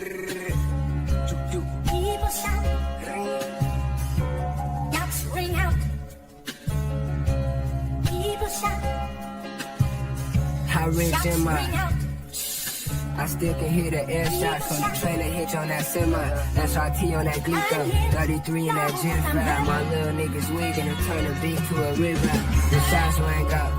People shout, yachts ring out. People shout, How rich yachts am ring I? out. I still can hear the air shots from the trailer hitch on that semi. That's RT on that Glico, 33 in that gym fat. My little niggas wiggin' and turn the beat to a river. The shots rang out,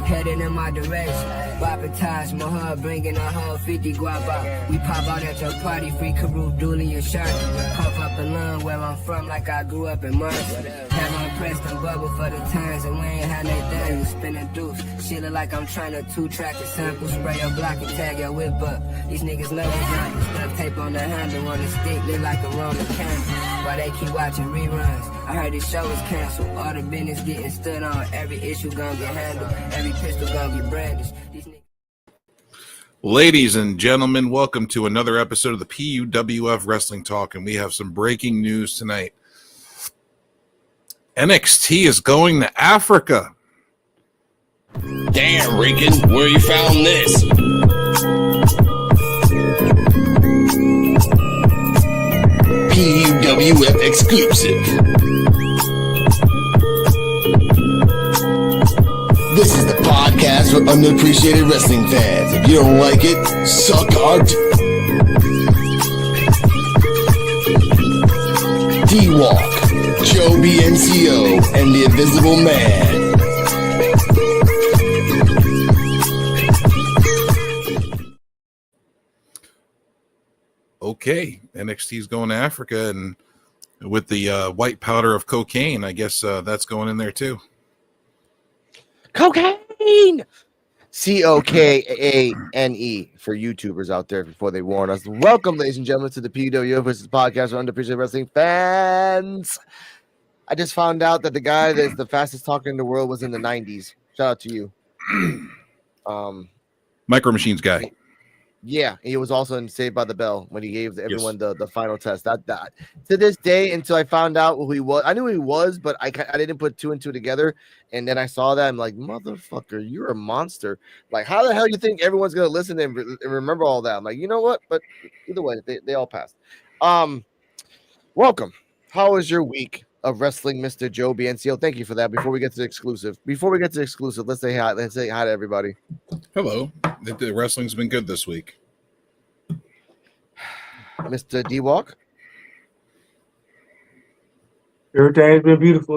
heading in my direction. Baptized my hub, bringing a whole 50 guap out. We pop out at your party, free Karoo, Dooley, and Shark. Puff up and lung where I'm from, like I grew up in March. Have on Preston bubble for the times, and we ain't had no thing. We spin a deuce. Shit look like I'm trying to two-track a sample, spray your block and tag your whip up. These niggas know it's not. Stuff tape on the handle on the stick, look like a Roman candle. Why they keep watching reruns? I heard this show is canceled. All the business getting stood on. Every issue gonna get handled. Every pistol gonna get brandished. Ladies and gentlemen, welcome to another episode of the P.U.W. Wrestling Talk, and we have some breaking news tonight. NXT is going to Africa. Damn, Rican, where you found this? P.U.W. exclusive. This is the podcast for underappreciated wrestling fans. If you don't like it, suck our D-Walk, Joe BNCO, and the Invisible Man. Okay, NXT's going to Africa, and with the white powder of cocaine, I guess that's going in there too. Cocaine! C-O-K-A-N-E for YouTubers out there before they warn us. Welcome, ladies and gentlemen, to the P.U.W. versus podcast for underappreciated wrestling fans. I just found out that the guy that's the fastest talker in the world was in the 90s. Shout out to you. Micro Machines guy. Yeah, he was also in Saved by the Bell when he gave everyone the final test. That to this day, until I found out who he was, I knew who he was, but I didn't put two and two together. And then I saw that I'm like, motherfucker, you're a monster. Like, how the hell you think everyone's gonna listen and remember all that? I'm like, you know what? But either way, they all passed. Welcome. How was your week of wrestling, Mr. Joe BNCO? Thank you for that. Before we get to the exclusive, let's say hi. Let's say hi to everybody. Hello. The wrestling's been good this week. Mr. D-Walk. Everything's been beautiful.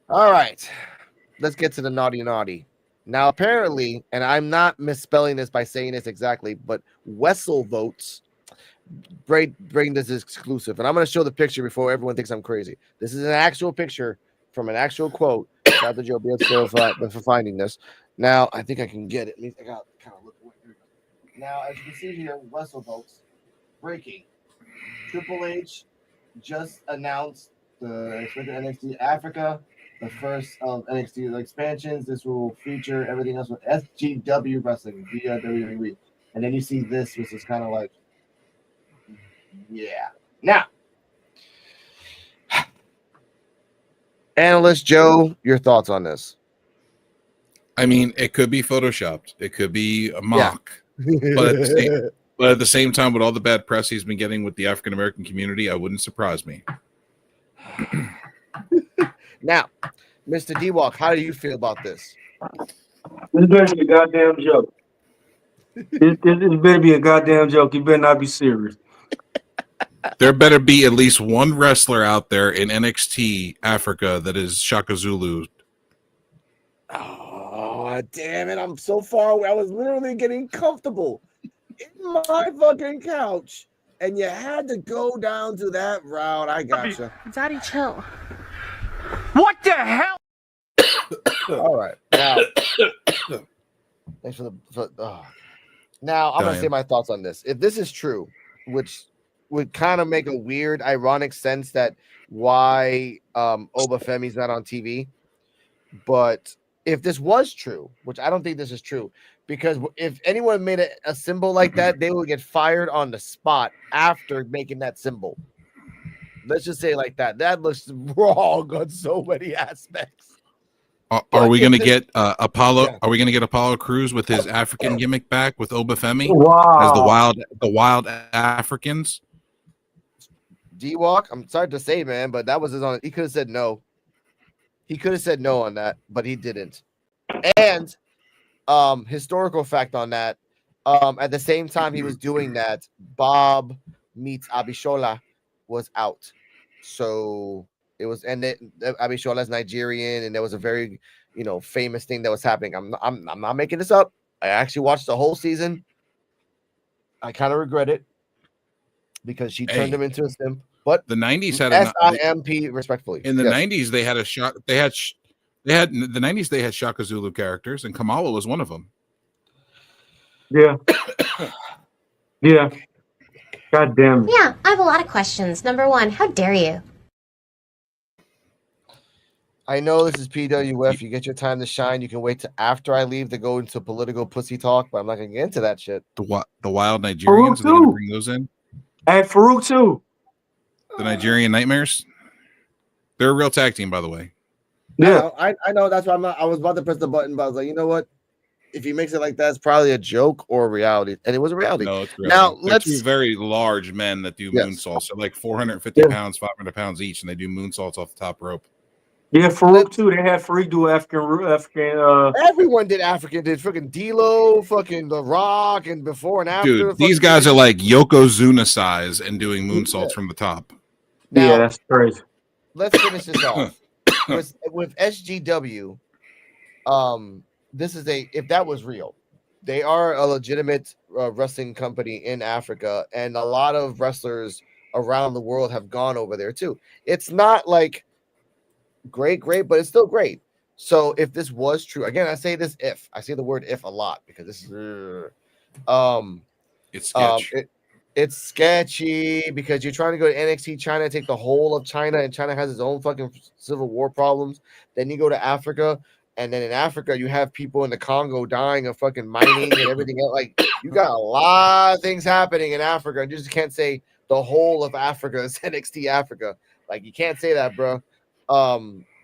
All right. Let's get to the naughty. Now, apparently, and I'm not misspelling this by saying this exactly, but Wessel votes bring this exclusive. And I'm going to show the picture before everyone thinks I'm crazy. This is an actual picture from an actual quote. Shout out to Joe BNCO for finding this. Now, I think I can get it. At least I got to kind of look away. Here we go. Now, as you can see here, Wessel votes breaking. Triple H just announced the expected NXT Africa, the first of NXT expansions. This will feature everything else with SGW wrestling via WWE. And then you see this, which is kind of like, yeah. Now, Analyst Joe, your thoughts on this? I mean, it could be photoshopped. It could be a mock. Yeah. But at the same time, with all the bad press he's been getting with the African American community, I wouldn't surprise me. Now, Mr. D-Walk, how do you feel about this? This better be a goddamn joke. This better be a goddamn joke. You better not be serious. There better be at least one wrestler out there in NXT Africa that is Shaka Zulu. Oh, damn it. I'm so far away. I was literally getting comfortable in my fucking couch, and you had to go down to that route. I gotcha. Daddy, chill. What the hell? All right. Now, thanks for the. Now, I'm going to say my thoughts on this. If this is true, which would kind of make a weird, ironic sense that why Obafemi's not on TV, but if this was true, which I don't think this is true, because if anyone made a symbol like that, they would get fired on the spot after making that symbol. Let's just say it like that. That looks wrong on so many aspects. Are we going to get Apollo? Yeah. Are we going to get Apollo Crews with his African gimmick back with Obafemi as Wow. the wild Africans? D-Walk, I'm sorry to say, man, but that was his own. He could have said no. He could have said no on that, but he didn't. And historical fact on that, at the same time he was doing that, Bob meets Abishola was out. So it was, and Abishola is Nigerian, and there was a very, famous thing that was happening. I'm not making this up. I actually watched the whole season. I kind of regret it because she turned him into a simp. But the 90s had SIMP respectfully. In the 90s, they had in the 90s they had Shaka Zulu characters, and Kamala was one of them. Yeah. Yeah. God damn it. Yeah, I have a lot of questions. Number one, how dare you? I know this is P.W. You get your time to shine. You can wait till after I leave to go into political pussy talk, but I'm not gonna get into that shit. The wild Nigerians, are they gonna bring those in? And Farouk too. The Nigerian Nightmares. They're a real tag team, by the way. Yeah, I know. That's why I was about to press the button, but I was like, you know what? If he makes it like that, it's probably a joke or a reality, and it was a reality. No, it's reality. Now They're let's. two very large men that do moonsaults. They're like 450 pounds, 500 pounds each, and they do moonsaults off the top rope. Yeah, Farouk too. They had Farouk do African. Everyone did African. Did freaking D-Lo, fucking The Rock, and before and after. Dude, these guys are like Yokozuna size and doing moonsaults from the top. Now, yeah, that's crazy. Let's finish this off with SGW. This is if that was real, they are a legitimate wrestling company in Africa, and a lot of wrestlers around the world have gone over there too. It's not like great, but it's still great. So if this was true, again, I say the word if a lot because this is it's sketch. It's sketchy because you're trying to go to NXT China, take the whole of China, and China has its own fucking civil war problems. Then you go to Africa, and then in Africa you have people in the Congo dying of fucking mining and everything else. Like you got a lot of things happening in Africa, and you just can't say the whole of Africa is NXT Africa. Like you can't say that, bro.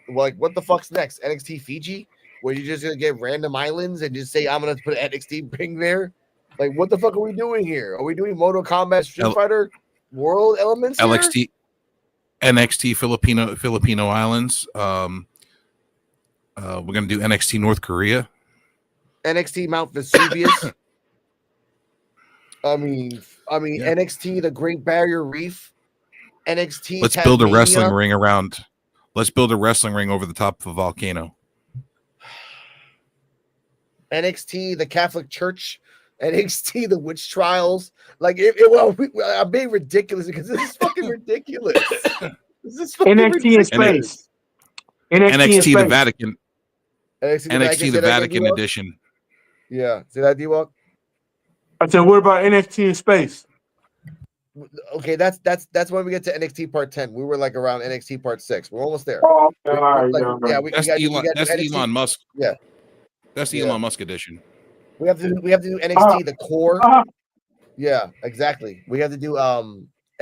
Like what the fuck's next? NXT Fiji, where you're just gonna get random islands and just say I'm gonna put an NXT ring there? Like what the fuck are we doing here? Are we doing Mortal Kombat Street Fighter World elements? NXT Filipino Islands. We're gonna do NXT North Korea. NXT Mount Vesuvius. I mean NXT the Great Barrier Reef. NXT. Let's build a wrestling ring around. Let's build a wrestling ring over the top of a volcano. NXT, the Catholic Church, NXT, the witch trials. Like, I'm being ridiculous because this is fucking ridiculous. This is fucking NXT ridiculous. in space. NXT the Vatican. NXT the Vatican edition. Yeah. See that, D-Walk? I said, what about NXT in space? Okay, that's when we get to NXT Part 10. We were like around NXT Part 6. We're almost there. Oh, That's Elon Musk. Yeah, that's the Elon Musk edition. We have to do NXT the core. Yeah, exactly. We have to do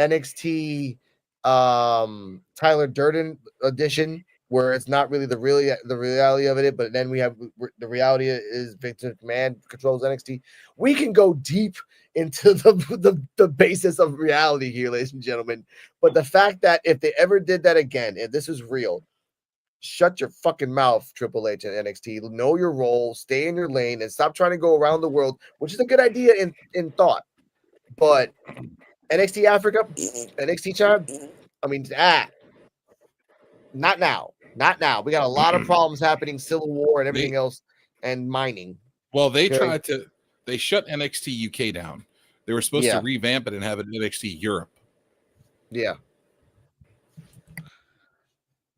NXT Tyler Durden edition, where it's not really the reality of it, but then we have the reality is Vince McMahon controls NXT. We can go deep into the basis of reality here, ladies and gentlemen. But the fact that if they ever did that again, if this is real, shut your fucking mouth, Triple H and NXT. Know your role, stay in your lane, and stop trying to go around the world, which is a good idea in thought. But NXT Africa, NXT China, I mean, not now. Not now. We got a lot of problems happening, civil war and everything else, and mining. Well, they shut NXT UK down. They were supposed to revamp it and have it NXT Europe. Yeah.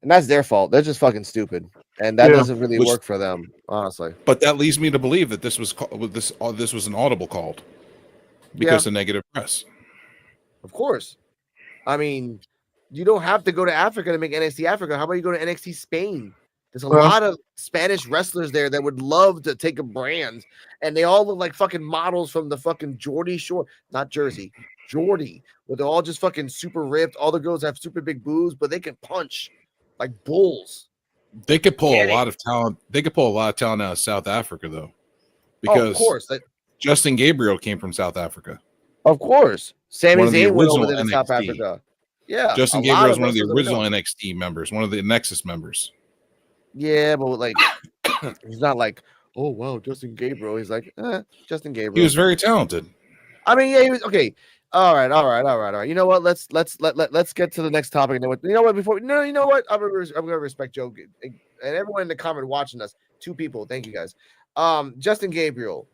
And that's their fault. They're just fucking stupid. And that doesn't really work for them, honestly. But that leads me to believe that this was an audible called because of negative press. Of course. I mean, you don't have to go to Africa to make NXT Africa. How about you go to NXT Spain? There's a lot of Spanish wrestlers there that would love to take a brand, and they all look like fucking models from the fucking Geordie Shore, not Jersey, Geordie, where they're all just fucking super ripped. All the girls have super big boobs, but they can punch like bulls. They could pull a lot of talent. They could pull a lot of talent out of South Africa, though, because of course, Justin Gabriel came from South Africa. of course, Sami One of the Zayn went over original there to South NXT. Africa. Yeah, Justin a lot Gabriel is one of the wrestlers that we original know. NXT members, one of the Nexus members. Yeah, but like, he's not like, oh wow, Justin Gabriel. He's like, Justin Gabriel. He was very talented. I mean, yeah, he was okay. All right. You know what? Let's get to the next topic. You know what? You know what? I'm gonna respect Joe and everyone in the comment watching us. 2 people. Thank you guys. Justin Gabriel,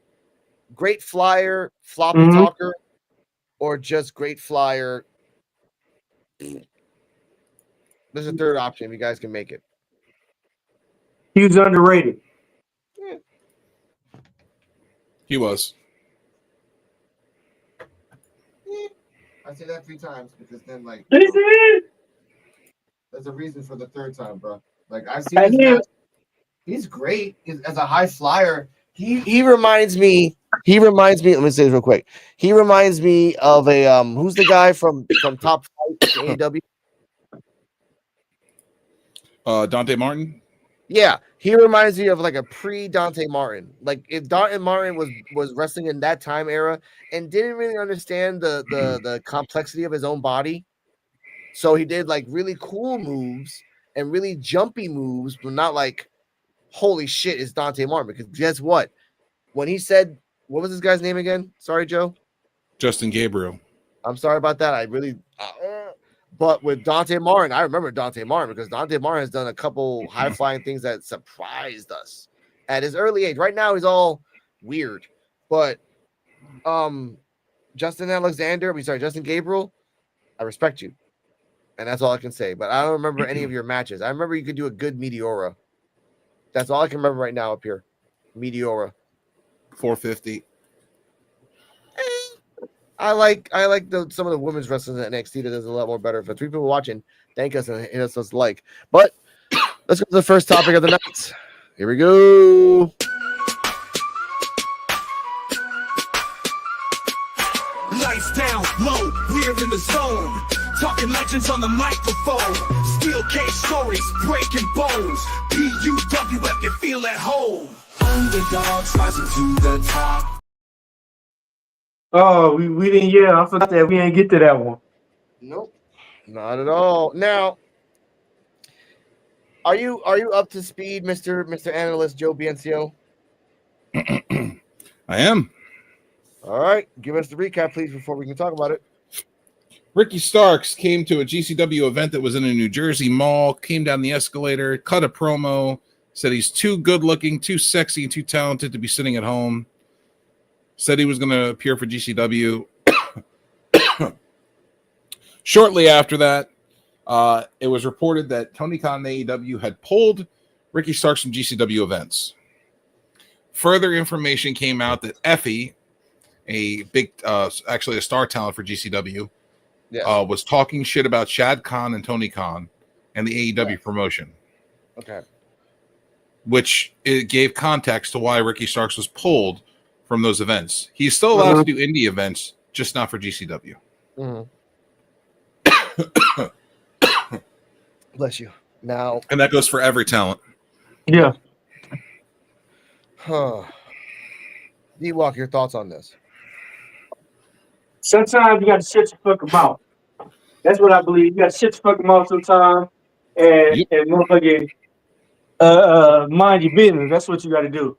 great flyer, floppy talker, or just great flyer. There's a third option if you guys can make it. He was underrated. Yeah. He was. I say that 3 times because then like there's a reason for the 3rd time, bro. Like I've seen this match. He's great as a high flyer. He reminds me. Let me say this real quick. He reminds me of a who's the guy from Top Flight A.W. Dante Martin. Yeah, he reminds me of like a pre-Dante Martin. Like if Dante Martin was wrestling in that time era and didn't really understand the complexity of his own body, so he did like really cool moves and really jumpy moves, but not like holy shit, it's Dante Martin. Because guess what? When he said, what was this guy's name again? Sorry, Joe. Justin Gabriel. I'm sorry about that. I really. But with Dante Martin, I remember Dante Martin because Dante Martin has done a couple high-flying things that surprised us at his early age. Right now, he's all weird. But Justin Gabriel, I respect you. And that's all I can say. But I don't remember any of your matches. I remember you could do a good Meteora. That's all I can remember right now up here. Meteora. 450. I like some of the women's wrestlers at NXT that does a lot more better. For 3 people watching, thank us and hit us like. But let's go to the first topic of the night. Here we go. Lights down, low, we're in the zone. Talking legends on the microphone. Steel cage stories, breaking bones. P.U.W. if you feel at home. Underdogs rising to the top. Oh, we didn't. Yeah, I forgot that we didn't get to that one. Nope, not at all. Now, are you up to speed, Mr. Analyst Joe Biancio? I am. All right, give us the recap, please, before we can talk about it. Ricky Starks came to a GCW event that was in a New Jersey mall, came down the escalator, cut a promo, said he's too good looking, too sexy, and too talented to be sitting at home. Said he was going to appear for GCW. Shortly after that, it was reported that Tony Khan and AEW had pulled Ricky Starks from GCW events. Further information came out that Effie, a big, actually a star talent for GCW, was talking shit about Shad Khan and Tony Khan and the AEW promotion. Okay. Which it gave context to why Ricky Starks was pulled from those events. He's still allowed to do indie events, just not for GCW. Bless you. Now, and that goes for every talent. Yeah. D-Walk, your thoughts on this? Sometimes you got to shut your fucking mouth. That's what I believe. You got to shut your fucking mouth sometimes and motherfucking mind your business. That's what you got to do.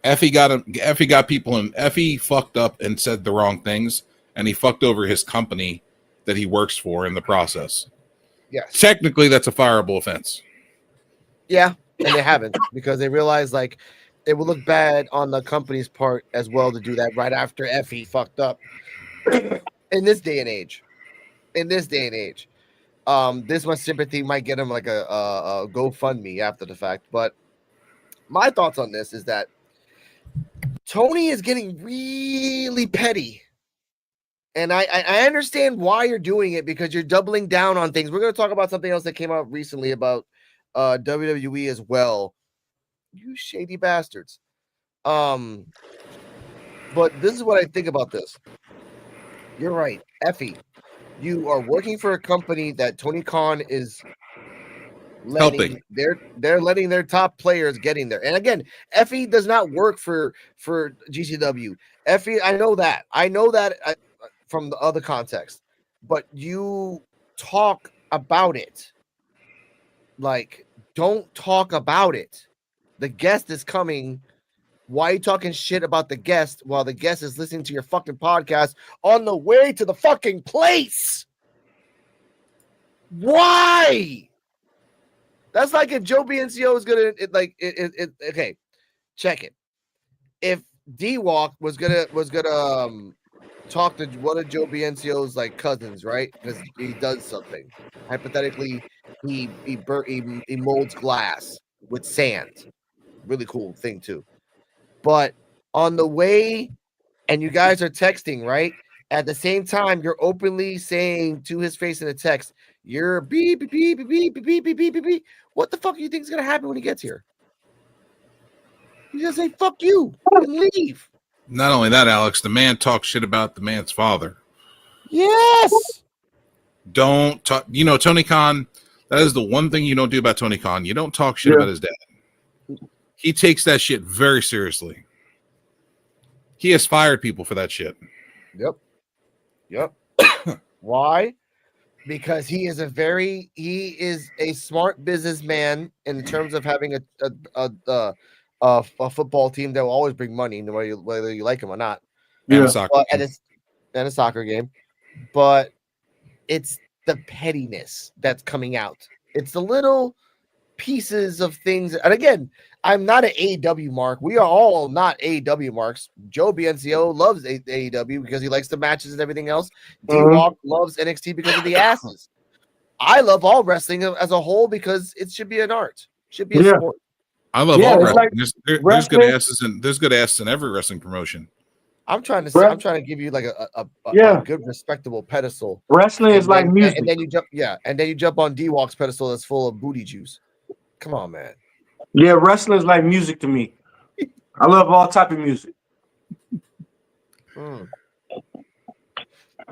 Effie got people in. Effie fucked up and said the wrong things, and he fucked over his company that he works for in the process. Yes. Technically, that's a fireable offense. Yeah, and they haven't because they realize like it would look bad on the company's part as well to do that right after Effie fucked up. In this day and age, this much sympathy might get him like a GoFundMe after the fact. But my thoughts on this is that Tony is getting really petty. And I understand why you're doing it because you're doubling down on things. We're going to talk about something else that came out recently about WWE as well. You shady bastards. But this is what I think about this. You're right. Effie, you are working for a company that Tony Khan is Helping. They're letting their top players getting there. And again, Effie does not work for GCW. Effie, I know that from the other context, but you talk about it. Like, don't talk about it. The guest is coming. Why are you talking shit about the guest while the guest is listening to your fucking podcast on the way to the fucking place? Why? That's like if Joe BNCO is gonna okay, check it. If D-Walk was gonna talk to one of Joe BNCO's like cousins, right? Because he does something. Hypothetically, he molds glass with sand. Really cool thing too. But on the way, and you guys are texting, right? At the same time, you're openly saying to his face in a text, "You're beep beep beep beep beep beep beep beep beep beep." What the fuck do you think is gonna happen when he gets here? He's gonna say "fuck you" and leave. Not only that, Alex, the man talks shit about the man's father. Yes. Don't talk. You know, Tony Khan. That is the one thing you don't do about Tony Khan. You don't talk shit about his dad. He takes that shit very seriously. He has fired people for that shit. Yep. Why? Because he is a smart businessman in terms of having a football team that will always bring money, whether you like him or not. And a soccer game. But it's the pettiness that's coming out. It's the little pieces of things. And again, I'm not an AEW mark. We are all not AEW marks. Joe BNCO loves AEW because he likes the matches and everything else. D-Walk loves NXT because of the asses. I love all wrestling as a whole because it should be an art. Should be a sport. I love all wrestling. Like there's good asses and there's good asses in every wrestling promotion. I'm trying to give you like a good respectable pedestal. Wrestling is like music. And then you jump on D-Walk's pedestal that's full of booty juice. Come on, man. Yeah, wrestling is like music to me. I love all type of music. I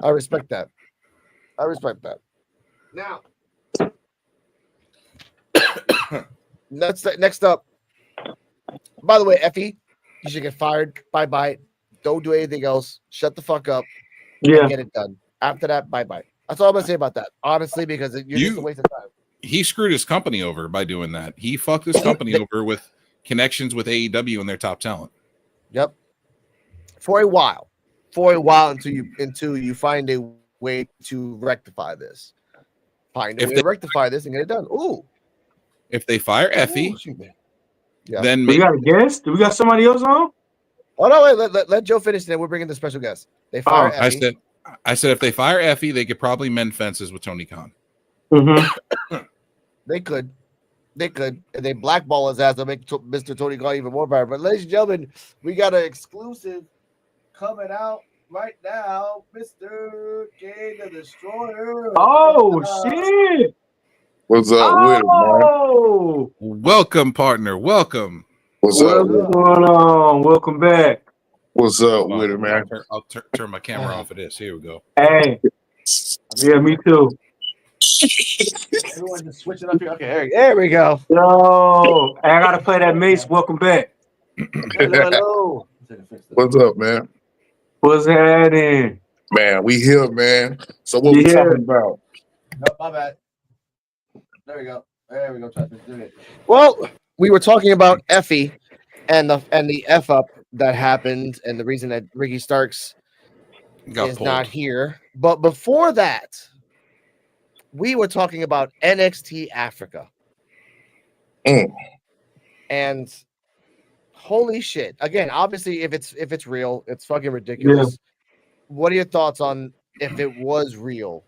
respect that. Now, next up. By the way, Effie, you should get fired. Bye. Don't do anything else. Shut the fuck up. And get it done. After that, bye. That's all I'm gonna say about that. Honestly, because you're just a waste of time. He screwed his company over by doing that. He fucked his company over with connections with AEW and their top talent. Yep. For a while until you find a way to rectify this. Find a way to rectify this and get it done. Ooh. If they fire Effie, then we got a guest. Do we got somebody else on? Oh no! Wait, let Joe finish. Then we're bringing the special guest. They fire Effie. I said if they fire Effie, they could probably mend fences with Tony Khan. Mm-hmm. They could. And they blackball his ass to make Mr. Tony Khan even more powerful. But ladies and gentlemen, we got an exclusive coming out right now, Mr. K the Destroyer. Oh shit! What's up with it, man? Welcome, partner. Welcome. What's up? What's going on? Welcome back. What's up with it, man? I'll turn my camera off of this. Here we go. Hey. Yeah, me too. Everyone just switching up here. Okay, there we go. Yo, I gotta play that Mace. Welcome back. Hello. What's up, man? What's happening? Man, we here, man. So what we talking about? No, my bad. There we go. Try to do it. Well, we were talking about Effie and the F up that happened and the reason that Ricky Starks is not here. But before that, we were talking about NXT Africa. And holy shit. Again, obviously, if it's real, it's fucking ridiculous. Yeah. What are your thoughts on if it was real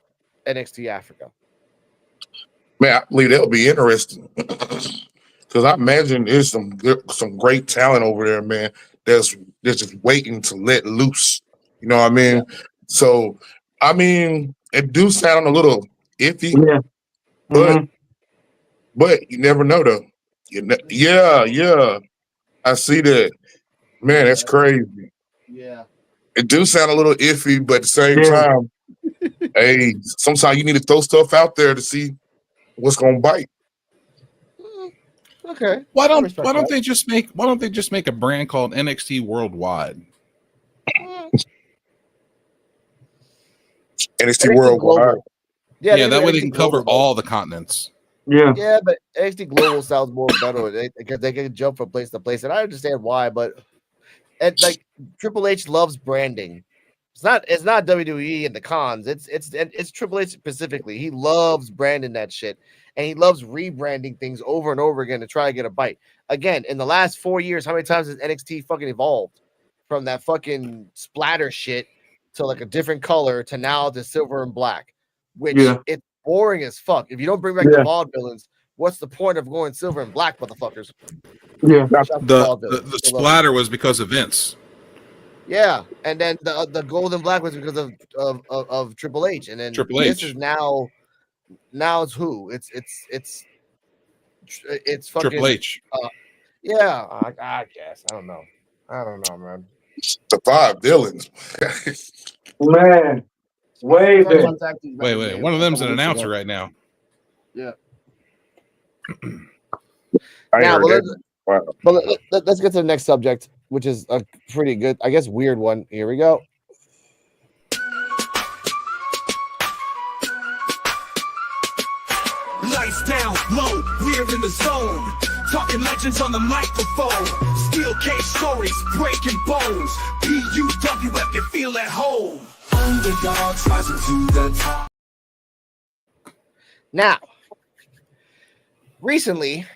NXT Africa? Man, I believe that'll be interesting. Because I imagine there's some great talent over there, man, that's just waiting to let loose. You know what I mean? Yeah. So, I mean, it do sound a little iffy. Yeah. But you never know, though. Yeah. I see that. Man, that's crazy. Yeah. It do sound a little iffy, but at the same time, hey, sometimes you need to throw stuff out there to see what's going to bite. Okay. Why don't they just make a brand called NXT Worldwide? NXT Worldwide. Yeah, that way they can cover all the continents. Yeah, but NXT Global sounds more better because they can jump from place to place, and I understand why. But like Triple H loves branding. It's not WWE and the cons. It's Triple H specifically. He loves branding that shit, and he loves rebranding things over and over again to try to get a bite. Again, in the last 4 years, how many times has NXT fucking evolved from that fucking splatter shit to like a different color to now to silver and black, which it's boring as fuck. If you don't bring back the vaudevillains, what's the point of going silver and black, motherfuckers? Yeah, the splatter was because of Vince. Yeah, and then the gold and black was because of Triple H, and then Triple this H. is now it's who? It's fucking Triple H. Yeah, I guess I don't know, man. The 5 villains. Man, way better. Wait. One of them's an announcer right now. Yeah. Let's get to the next subject, which is a pretty good, I guess, weird one. Here we go. Lights down, low, we're in the zone. Talking legends on the microphone. Steel cage stories, breaking bones. P.U.W. if you feel at home. Underdogs rising to the top. Now, recently,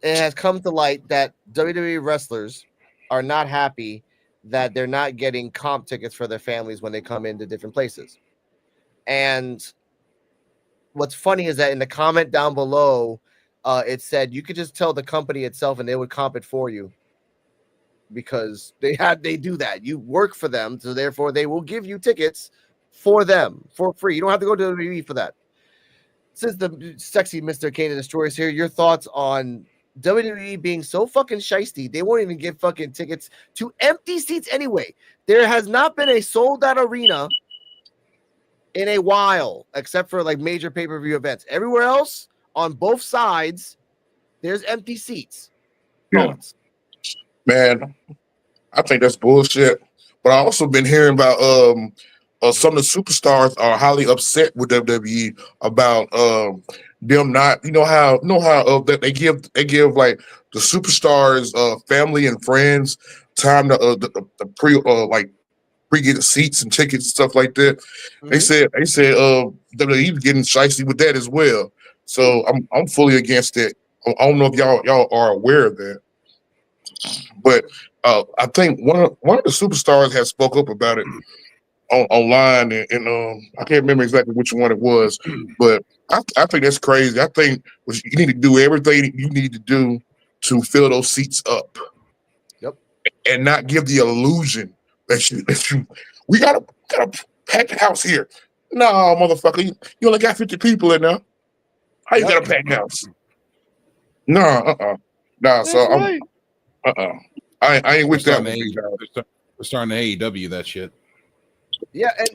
it has come to light that WWE wrestlers are not happy that they're not getting comp tickets for their families when they come into different places. And what's funny is that in the comment down below, it said you could just tell the company itself and they would comp it for you because they do that. You work for them, so therefore they will give you tickets for them for free. You don't have to go to WWE for that. Since the sexy Mr. Kane the Destroyer is here, your thoughts on WWE being so fucking shiesty, they won't even give fucking tickets to empty seats anyway. There has not been a sold out arena in a while, except for like major pay-per-view events. Everywhere else, on both sides, there's empty seats. Yeah. Man, I think that's bullshit. But I also been hearing about some of the superstars are highly upset with WWE about them not, how that they give like the superstars family and friends time to pre-get the seats and tickets and stuff like that. Mm-hmm. They said WWE getting shiesty with that as well. So I'm fully against it. I don't know if y'all are aware of that, but I think one of the superstars has spoke up about it online, and I can't remember exactly which one it was, but I think that's crazy. I think you need to do everything you need to do to fill those seats up. Yep, and not give the illusion that we gotta pack the house here. No, motherfucker, you only got 50 people in there. How you got a packed house? No, That's so right. I ain't with that. We're starting to AEW that shit. Yeah, and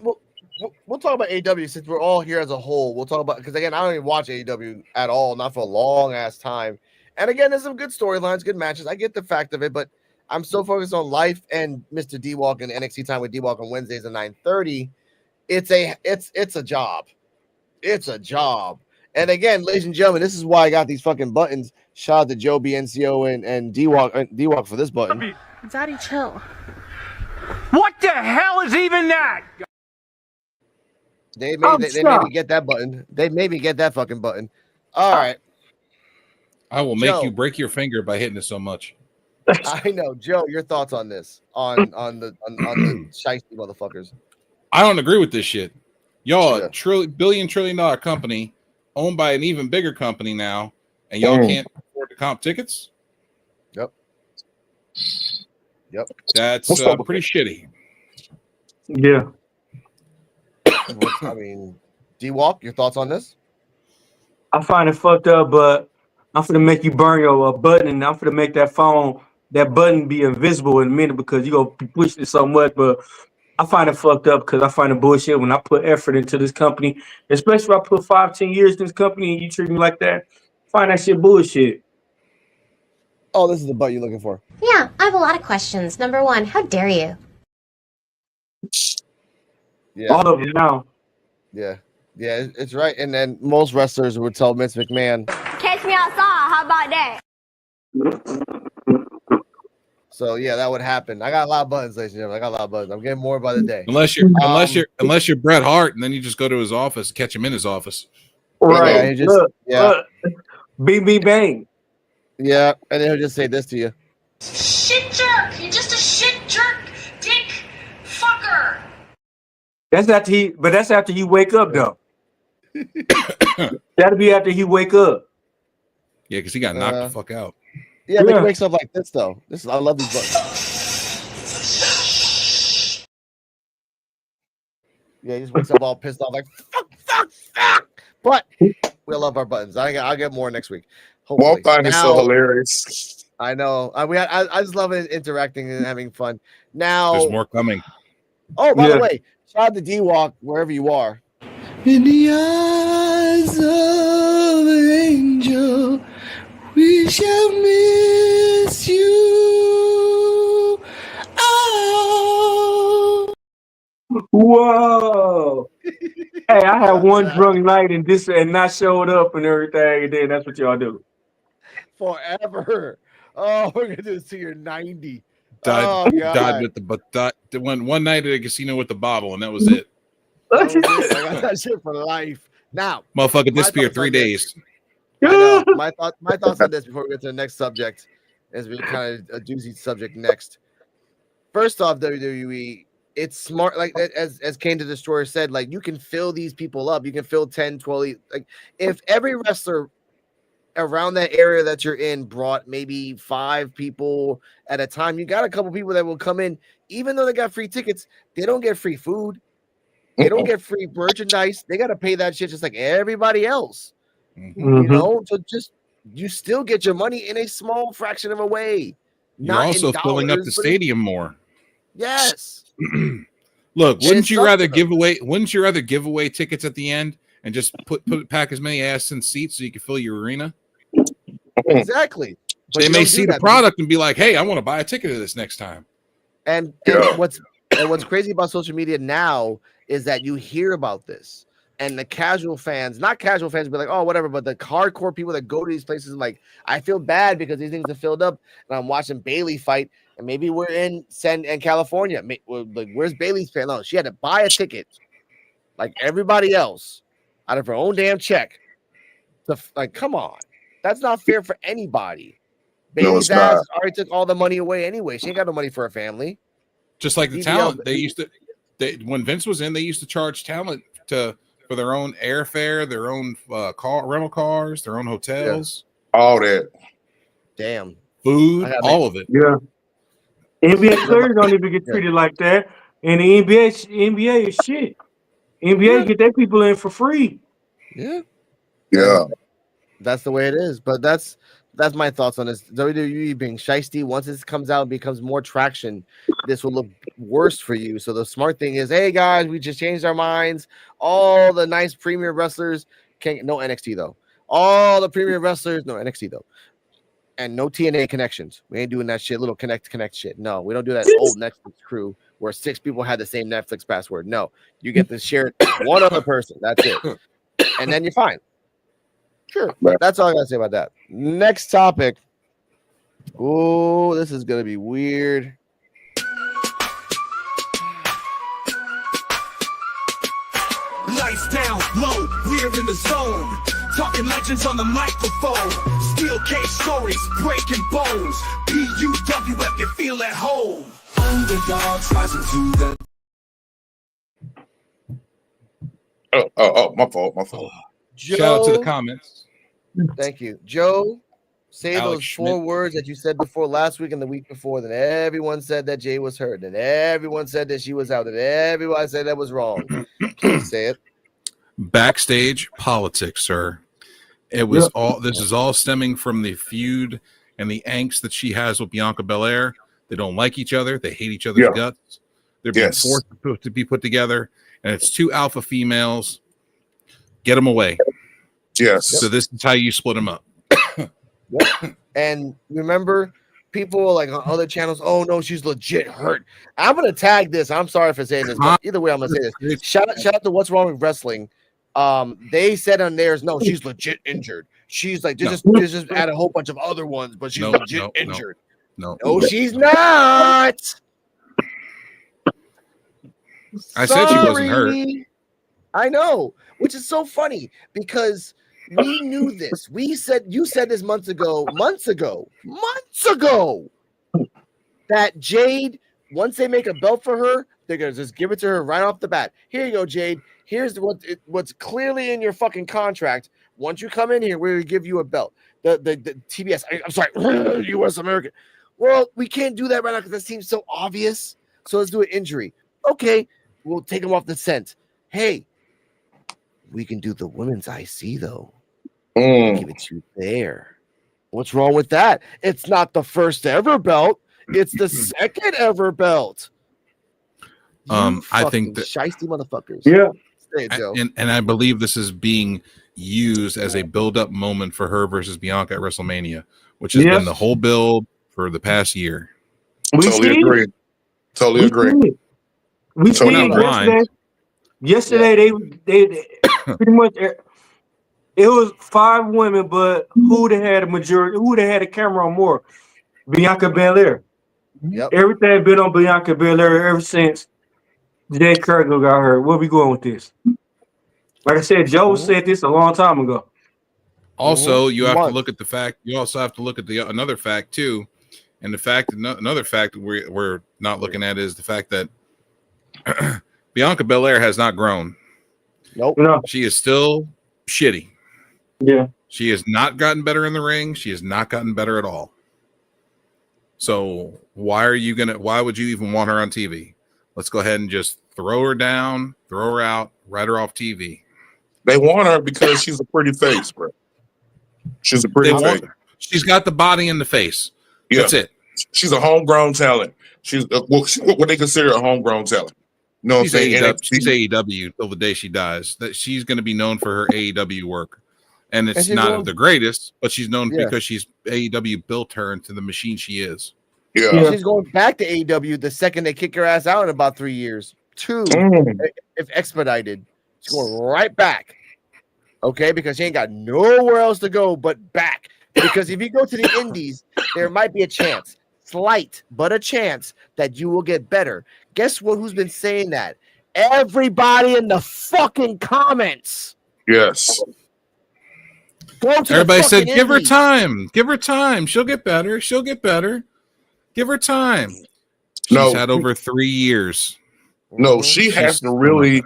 we'll talk about AEW since we're all here as a whole. We'll talk about, because again, I don't even watch AEW at all, not for a long ass time. And again, there's some good storylines, good matches. I get the fact of it, but I'm so focused on life and Mr. D-Walk and NXT Time with D-Walk on Wednesdays at 9:30. It's a job. It's a job. And again, ladies and gentlemen, this is why I got these fucking buttons. Shout out to Joe BNCO and D-Walk for this button. Daddy, chill. What the hell is even that? They made me get that button. They made me get that fucking button. All right. I will make you break your finger by hitting it so much. I know, Joe. Your thoughts on this? On the shiesty motherfuckers? I don't agree with this shit. Y'all, a billion-trillion-dollar company owned by an even bigger company now, and y'all can't afford to comp tickets. Yep. That's pretty shitty. Yeah. I mean, D-Walk, your thoughts on this? I find it fucked up, but I'm finna make you burn your button, and I'm finna make that button be invisible in a minute because you're gonna be pushing it so much. But I find it fucked up because I find it bullshit when I put effort into this company, especially if I put 5-10 years in this company and you treat me like that. I find that shit bullshit. Oh, this is the butt you're looking for. Yeah, I have a lot of questions. Number one, how dare you? Yeah. All of them now. Yeah. Yeah, it's right. And then most wrestlers would tell Vince McMahon, Catch me outside. How about that? so yeah, that would happen. I got a lot of buttons, ladies and gentlemen. I got a lot of buttons. I'm getting more by the day. Unless you're Bret Hart, and then you just go to his office, catch him in his office. Right. Yeah, he just, Look. Bing, bing, bang. yeah, and then he'll just say this to you. Shit jerk. You're just a shit jerk, dick, fucker. That's after he wake up though. That'll be after he wake up. Yeah, because he got knocked the fuck out. Yeah, but he wakes up like this though. I love these buttons. Yeah, he just wakes up all pissed off, like fuck. But we love our buttons. I'll get more next week. Hopefully. Walt is so hilarious. I know. I just love it, interacting and having fun. Now There's more coming. Oh, by the way, shout out to D-Walk wherever you are. In the eyes of an angel, we shall miss you. Oh. Whoa. Hey, I had one drunk night and not showed up and everything, and then that's what y'all do. Forever. Oh, we're gonna do this till you're 90. Died with one night at a casino with the bottle, and that was it. I got that shit for life. Now, motherfucker disappeared 3 days. I know. My thoughts on this before we get to the next subject, as we kind of a doozy subject next. First off, WWE, it's smart. Like as Kane the Destroyer said, like you can fill these people up. You can fill 10, 12. Like if every wrestler around that area that you're in brought maybe 5 people at a time, you got a couple people that will come in, even though they got free tickets, they don't get free food, they don't get free merchandise, they got to pay that shit just like everybody else. You know, so you still get your money in a small fraction of a way. You're also filling up the stadium more. Yes. Look, wouldn't you rather give away tickets at the end and just pack as many ass in seats so you can fill your arena? Exactly. But they may see the product and be like, "Hey, I want to buy a ticket to this next time." And what's crazy about social media now is that you hear about this, and the casual fans, not casual fans, be like, "Oh, whatever," but the hardcore people that go to these places, like, I feel bad because these things are filled up, and I'm watching Bailey fight, and maybe we're in California. Like, where's Bailey's fan? No, she had to buy a ticket, like everybody else, out of her own damn check. Like, come on, that's not fair for anybody. Bailey's ass already took all the money away anyway. She ain't got no money for her family. Just like the talent, when Vince was in, they used to charge talent for their own airfare, their own rental cars, their own hotels, all that. Damn, food, all of it. Yeah. NBA players don't even get treated like that, and the NBA is shit. NBA get their people in for free. Yeah. That's the way it is. But that's my thoughts on this. WWE being shiesty, once this comes out and becomes more traction, this will look worse for you. So the smart thing is, hey guys, we just changed our minds. All the nice premium wrestlers no NXT though. All the premium wrestlers, no NXT though. And no TNA connections. We ain't doing that shit, little connect shit. No, we don't do that old Netflix crew where 6 people had the same Netflix password. No, you get to share one other person. That's it. And then you're fine. Sure. That's all I gotta say about that. Next topic. Oh, this is gonna be weird. Lights down, low, we're in the zone. Talking legends on the microphone. Steel cage stories, breaking bones. P.U.W. if you feel at home. Underdogs rising to the. My fault. Joe, shout out to the comments. Thank you. Joe, say Alex those Schmidt. 4 words that you said before last week and the week before. Then everyone said that Jay was hurt. And everyone said that she was out. And everyone said that was wrong. Please say it. Backstage politics, sir. It was all. This is all stemming from the feud and the angst that she has with Bianca Belair. They don't like each other. They hate each other's guts. They're being forced to be put together, and it's 2 alpha females. Get them away. Yes. So this is how you split them up. And remember, people like on other channels, oh no, she's legit hurt. I'm gonna tag this. I'm sorry for saying this, but either way, I'm gonna say this. Shout out to What's Wrong with Wrestling. They said on theirs, no, she's legit injured. She's like, just add a whole bunch of other ones, but she's legit injured. No, she's not. I said she wasn't hurt. I know, which is so funny because we knew this. You said this months ago, that Jade, once they make a belt for her, they're gonna just give it to her right off the bat. Here you go, Jade. Here's what's clearly in your fucking contract. Once you come in here, we're gonna give you a belt. The TBS. I'm sorry, U.S. American. Well, we can't do that right now because that seems so obvious. So let's do an injury. Okay, we'll take them off the scent. Hey, we can do the women's IC though. Give it to you there. What's wrong with that? It's not the first ever belt. It's the second ever belt. I think that shiesty motherfuckers. Yeah. Say it, Joe. And I believe this is being used as a build-up moment for her versus Bianca at WrestleMania, which has been the whole build for the past year. Totally agree. We see it yesterday. They pretty much it was 5 women, but who they had a majority? Who they had a camera on more? Bianca Belair. Yep. Everything been on Bianca Belair ever since Jay Cargill got hurt. Where we going with this? Like I said, Joe said this a long time ago. Also, you have to look at the fact. You also have to look at another fact too, and another fact we're not looking at is the fact that Bianca Belair has not grown. Nope. No. She is still shitty. Yeah. She has not gotten better in the ring. She has not gotten better at all. So why would you even want her on TV? Let's go ahead and just throw her down, throw her out, write her off TV. They want her because she's a pretty face, bro. She's a pretty face. She's got the body and the face. Yeah. That's it. She's a homegrown talent. She's what they consider a homegrown talent. No, she's AEW till the day she dies. That she's going to be known for her AEW work, and it's not the greatest, but she's known because she's AEW built her into the machine she is. Yeah, she's going back to AEW the second they kick her ass out in about 3 years. 2, if expedited, she's going right back. Okay, because she ain't got nowhere else to go but back. Because if you go to the indies, there might be a chance, slight, but a chance that you will get better. Guess what? Who's been saying that? Everybody in the fucking comments. Yes. Everybody said, give her time. Give her time. She'll get better. She'll get better. Give her time. She's had over 3 years. No, she has to really,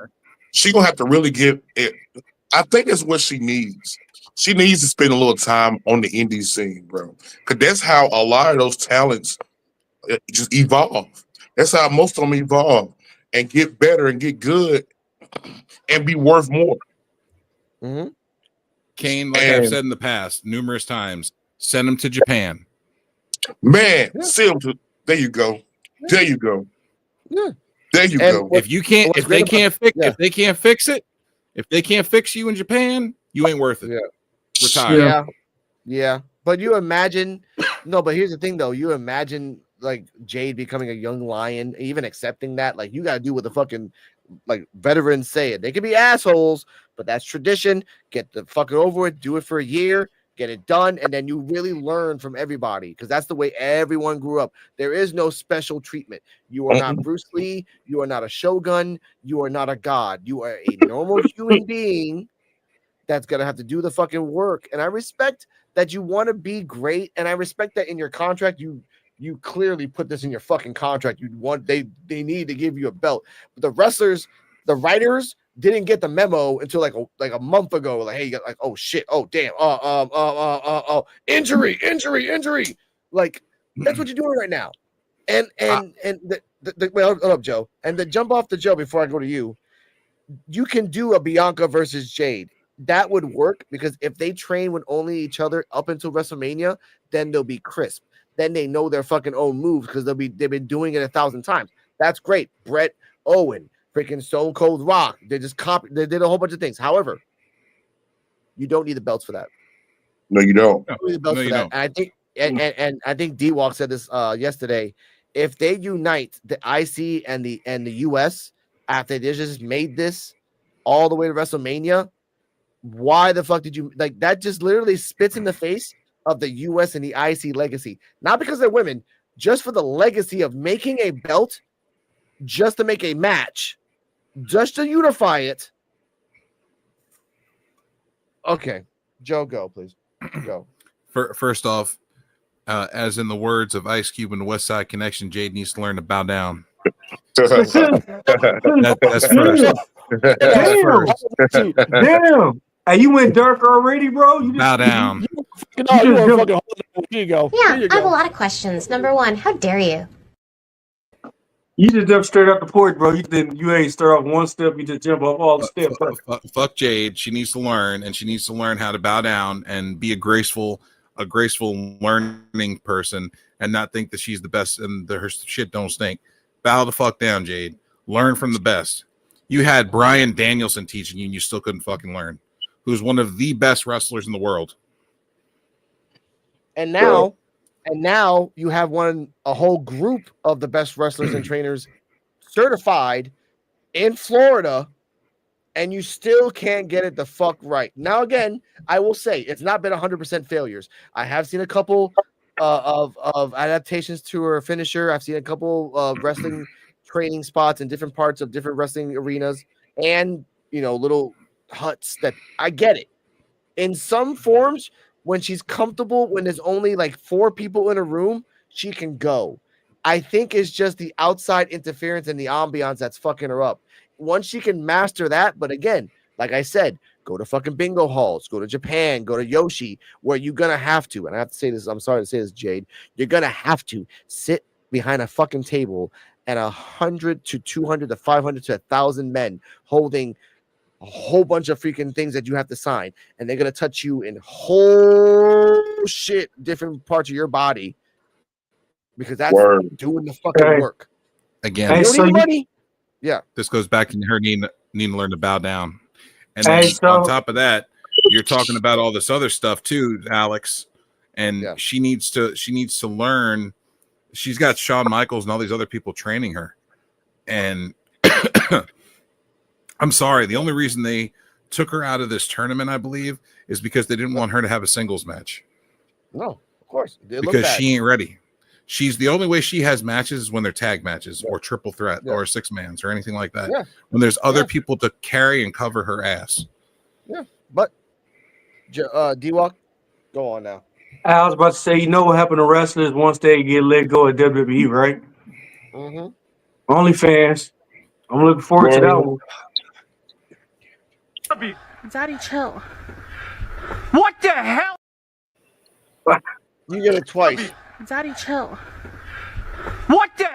she's going to have to really give it. I think that's what she needs. She needs to spend a little time on the indie scene, bro. Because that's how a lot of those talents just evolve. That's how most of them evolve and get better and get good and be worth more. Mm-hmm. Kane, like I've said in the past numerous times, send him to Japan. Man, send him to. There you go. There you go. Yeah. There you go. If they can't fix it, if they can't fix you in Japan, you ain't worth it. Yeah. Retire. Yeah. But you imagine, but here's the thing though. You imagine like Jade becoming a young lion, even accepting that. Like you gotta do what the fucking like veterans say it. They can be assholes, but that's tradition. Get the fucking over it, do it for a year, get it done, and then you really learn from everybody because that's the way everyone grew up. There is no special treatment. You are not Bruce Lee, you are not a shogun, you are not a god. You are a normal human being that's gonna have to do the fucking work. And I respect that you want to be great, and I respect that in your contract you clearly put this in your fucking contract. You want they need to give you a belt. But the wrestlers, the writers didn't get the memo until like a month ago. Like, hey, like, oh shit, oh damn, injury. Like that's what you're doing right now. And hold up, Joe. And to jump off to Joe before I go to you, you can do a Bianca versus Jade. That would work because if they train with only each other up until WrestleMania, then they'll be crisp. Then they know their fucking own moves because they've been doing it 1,000 times. That's great. Brett, Owen, freaking Stone Cold Rock. They just they did a whole bunch of things. However, you don't need the belts for that. No, you don't. You don't need the belts for that. And I think and I think D-Walk said this yesterday. If they unite the IC and the US after they just made this all the way to WrestleMania, why the fuck did you like that? Just literally spits in the face of the US and the IC legacy. Not because they're women, just for the legacy of making a belt just to make a match, just to unify it. Okay, Joe, go please. Go. First off, as in the words of Ice Cube and the West Side Connection, Jade needs to learn to bow down. That's first. That's first. Damn. Hey, you went dark already, bro? You just, bow down. Here you go. Yeah, Here you I have a go. lot of questions. Number one, how dare you? You just jumped straight up the porch, bro. You ain't start off one step. You just jump off all the steps. Fuck Jade. She needs to learn, and she needs to learn how to bow down and be a graceful learning person, and not think that she's the best and her shit don't stink. Bow the fuck down, Jade. Learn from the best. You had Bryan Danielson teaching you, and you still couldn't fucking learn. Who's one of the best wrestlers in the world. And now you have a whole group of the best wrestlers and trainers certified in Florida, and you still can't get it the fuck right. Now, again, I will say it's not been 100% failures. I have seen a couple of adaptations to her finisher. I've seen a couple of wrestling training spots in different parts of different wrestling arenas, and little huts that I get it. In some forms, when she's comfortable, when there's only like 4 people in a room, she can go. I think it's just the outside interference and the ambiance that's fucking her up. Once she can master that, but again, like I said, go to fucking bingo halls, go to Japan, go to Yoshi, where you're gonna have to, and I have to say this, I'm sorry to say this, Jade, you're gonna have to sit behind a fucking table and 100 to 200 to 500 to 1,000 men holding a whole bunch of freaking things that you have to sign, and they're gonna touch you in whole shit different parts of your body, because that's doing the fucking work. Again, this goes back to her needing to learn to bow down. And then on top of that, you're talking about all this other stuff too, Alex. And she needs to learn. She's got Shawn Michaels and all these other people training her, and I'm sorry. The only reason they took her out of this tournament, I believe, is because they didn't want her to have a singles match. No, of course. Because she ain't ready. She's the only way she has matches is when they're tag matches or triple threat or 6-mans or anything like that. Yeah. When there's other people to carry and cover her ass. Yeah, but D-Walk, go on now. I was about to say, you know what happened to wrestlers once they get let go of WWE, right? Mm-hmm. OnlyFans. I'm looking forward to that one. Daddy, chill. What the hell? You get it twice. Daddy, chill. What the?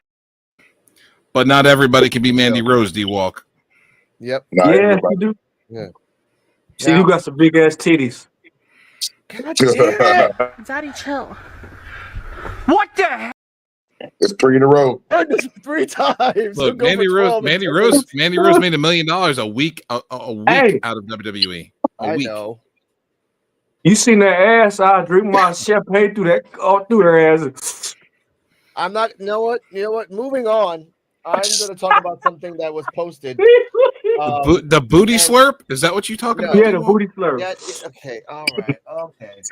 But not everybody can be Mandy Rose, D-Walk. Yep. Yeah, you do. Yeah. See, you got some big ass titties. God damn it. Daddy, chill. What the hell? It's 3 in a row. Heard this 3 times. Look, Mandy Rose made $1 million a week out of WWE. I know. You seen that ass? I drink my champagne through her ass. I'm not. You know what? Moving on. I'm going to talk about something that was posted. The booty slurp? Is that what you're talking about? Yeah, the booty slurp. Yeah, okay. All right. Okay.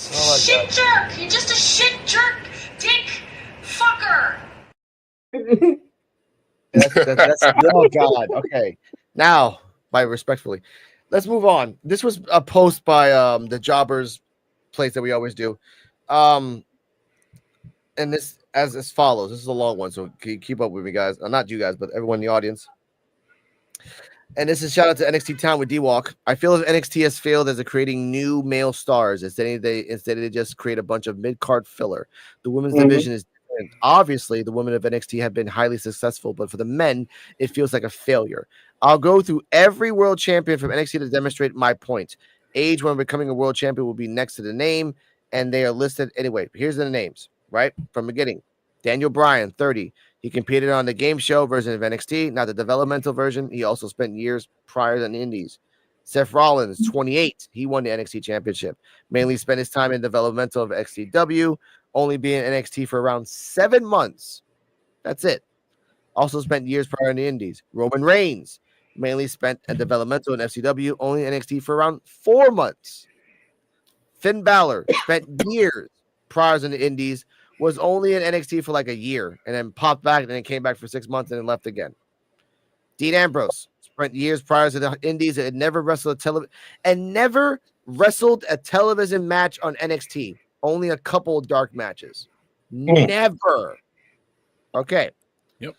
Shit jerk! You're just a shit jerk, dick, fucker. That's oh god. Okay. Now, respectfully, let's move on. This was a post by the Jobbers place that we always do. And this as follows. This is a long one, so keep up with me, guys. Not you guys, but everyone in the audience. And this is shout out to NXT Town with D-Walk. I feel as NXT has failed as creating new male stars instead they just create a bunch of mid-card filler. The women's division is different. Obviously, the women of NXT have been highly successful, but for the men, it feels like a failure. I'll go through every world champion from NXT to demonstrate my point. Age when becoming a world champion will be next to the name, and they are listed anyway. Here's the names, right? From beginning. Daniel Bryan, 30. He competed on the game show version of NXT, not the developmental version. He also spent years prior in the Indies. Seth Rollins, 28. He won the NXT Championship. Mainly spent his time in developmental of XCW, only being in NXT for around 7 months. That's it. Also spent years prior in the Indies. Roman Reigns mainly spent a developmental in FCW, only in NXT for around 4 months. Finn Balor spent years prior in the Indies, was only in NXT for like a year, and then popped back, and then came back for 6 months and then left again. Dean Ambrose spent years prior to the Indies and never wrestled a television match on NXT. Only a couple dark matches. Never. Okay. Yep.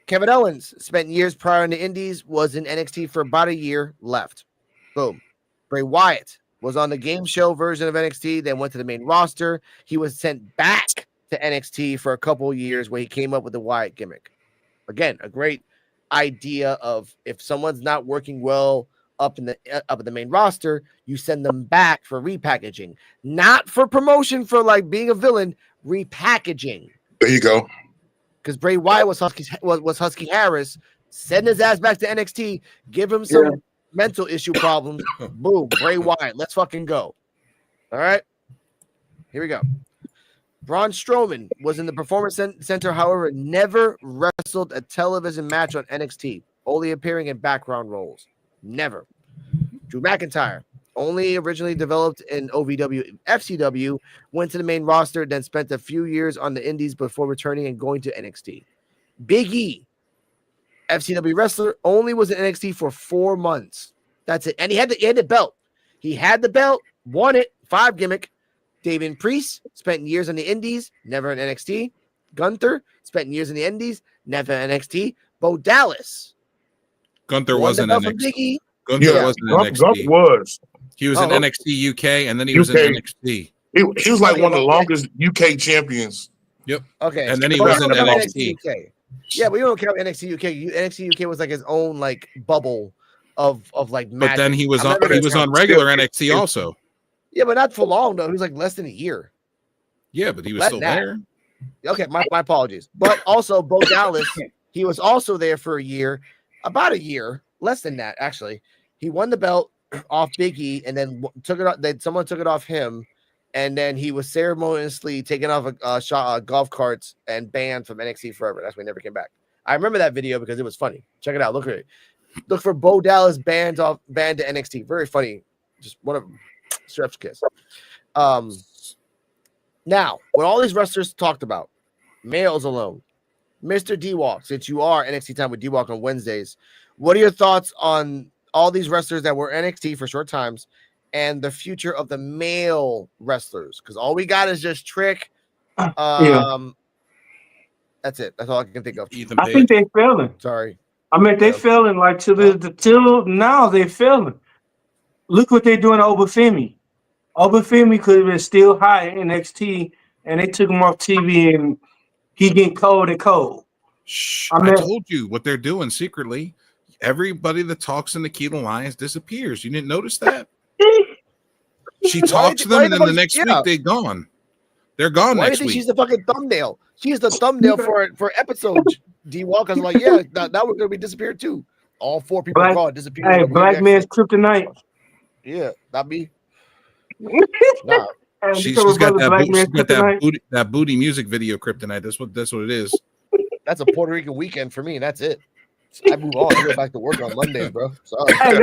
Kevin Owens spent years prior in the Indies, was in NXT for about a year, left. Boom. Bray Wyatt was on the game show version of NXT, then went to the main roster. He was sent back to NXT for a couple of years where he came up with the Wyatt gimmick. Again, a great idea of if someone's not working well up in the main roster, you send them back for repackaging, not for promotion for like being a villain, repackaging. There you go. Because Bray Wyatt was Husky Harris, send his ass back to NXT, give him some mental issue problems. Boom, Bray Wyatt, let's fucking go. All right, here we go. Braun Strowman was in the Performance Center, however, never wrestled a television match on NXT, only appearing in background roles. Never. Drew McIntyre, only originally developed in OVW, FCW, went to the main roster, then spent a few years on the Indies before returning and going to NXT. Big E, FCW wrestler, only was in NXT for 4 months. That's it. And he had the belt. He had the belt, won it, 5 gimmick. Damian Priest spent years on the Indies, never in NXT. Gunther spent years in the Indies, never in NXT. Bo Dallas. Gunther wasn't in NXT. Gunther wasn't in NXT. Gunther was. He was in NXT UK, and then he was in NXT. He was like one of the longest UK champions. Yep. Okay. And then he was in NXT. UK. Yeah, but you don't count NXT UK. NXT UK was like his own like bubble of like magic. But then he was on regular NXT also. Yeah, but not for long though. He was like less than a year. Yeah, but he was still there. Okay, my apologies. But also Bo Dallas, he was also there for a year, about a year, less than that actually. He won the belt off Big E, and then took it off. Then someone took it off him, and then he was ceremoniously taken off a golf carts and banned from NXT forever. That's why he never came back. I remember that video because it was funny. Check it out. Look at it. Look for Bo Dallas banned to NXT. Very funny. Just one of them. Chef's kiss. Now, what all these wrestlers talked about, males alone, Mr. D-Walk, since you are NXT Time with D-Walk on Wednesdays, what are your thoughts on all these wrestlers that were NXT for short times and the future of the male wrestlers? Because all we got is just Trick. That's it. That's all I can think of. I think they're failing. Sorry. I mean, they failing like till now they're failing. Look what they're doing to Obafemi. Obafemi could have been still high in NXT, and they took him off TV, and he getting cold and cold. Shh, I told you what they're doing secretly. Everybody that talks in the Keto Alliance disappears. You didn't notice that? She talks to them, and then the next week they're gone. They're gone next week. She's the fucking thumbnail. She's the thumbnail for episodes. D-Walk is like, yeah, now we're gonna be disappeared too. All 4 people are gone, disappeared. Hey, Black Man's Kryptonite. Yeah, not me. Nah. She's got that booty music video Kryptonite. That's what it is. That's a Puerto Rican weekend for me, and that's it. I move on. I go back to work on Monday, bro. Sorry. Hey,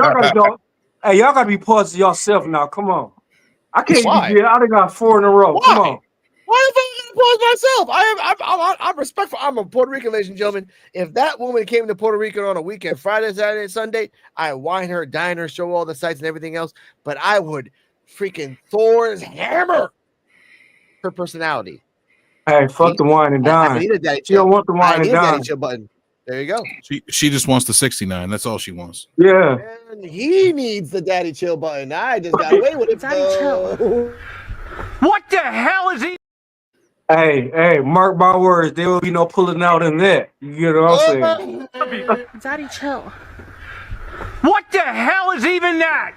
y'all gotta be parts of yourself now. Come on. I can't be I done got 4 in a row. Why? Come on. Why am I gonna pause myself? I'm respectful. I'm a Puerto Rican, ladies and gentlemen. If that woman came to Puerto Rico on a weekend, Friday, Saturday, and Sunday, I wine her, dine her, show all the sights and everything else. But I would freaking Thor's hammer her personality. Hey, fuck the wine and dine. I need a daddy chill. She don't want the wine and dine. Daddy chill button. There you go. She just wants the 69. That's all she wants. Yeah. And he needs the daddy chill button. I just got away with it. Daddy chill. What the hell is he? Hey, mark my words. There will be no pulling out in that. You get what I'm saying? Daddy chill. What the hell is even that?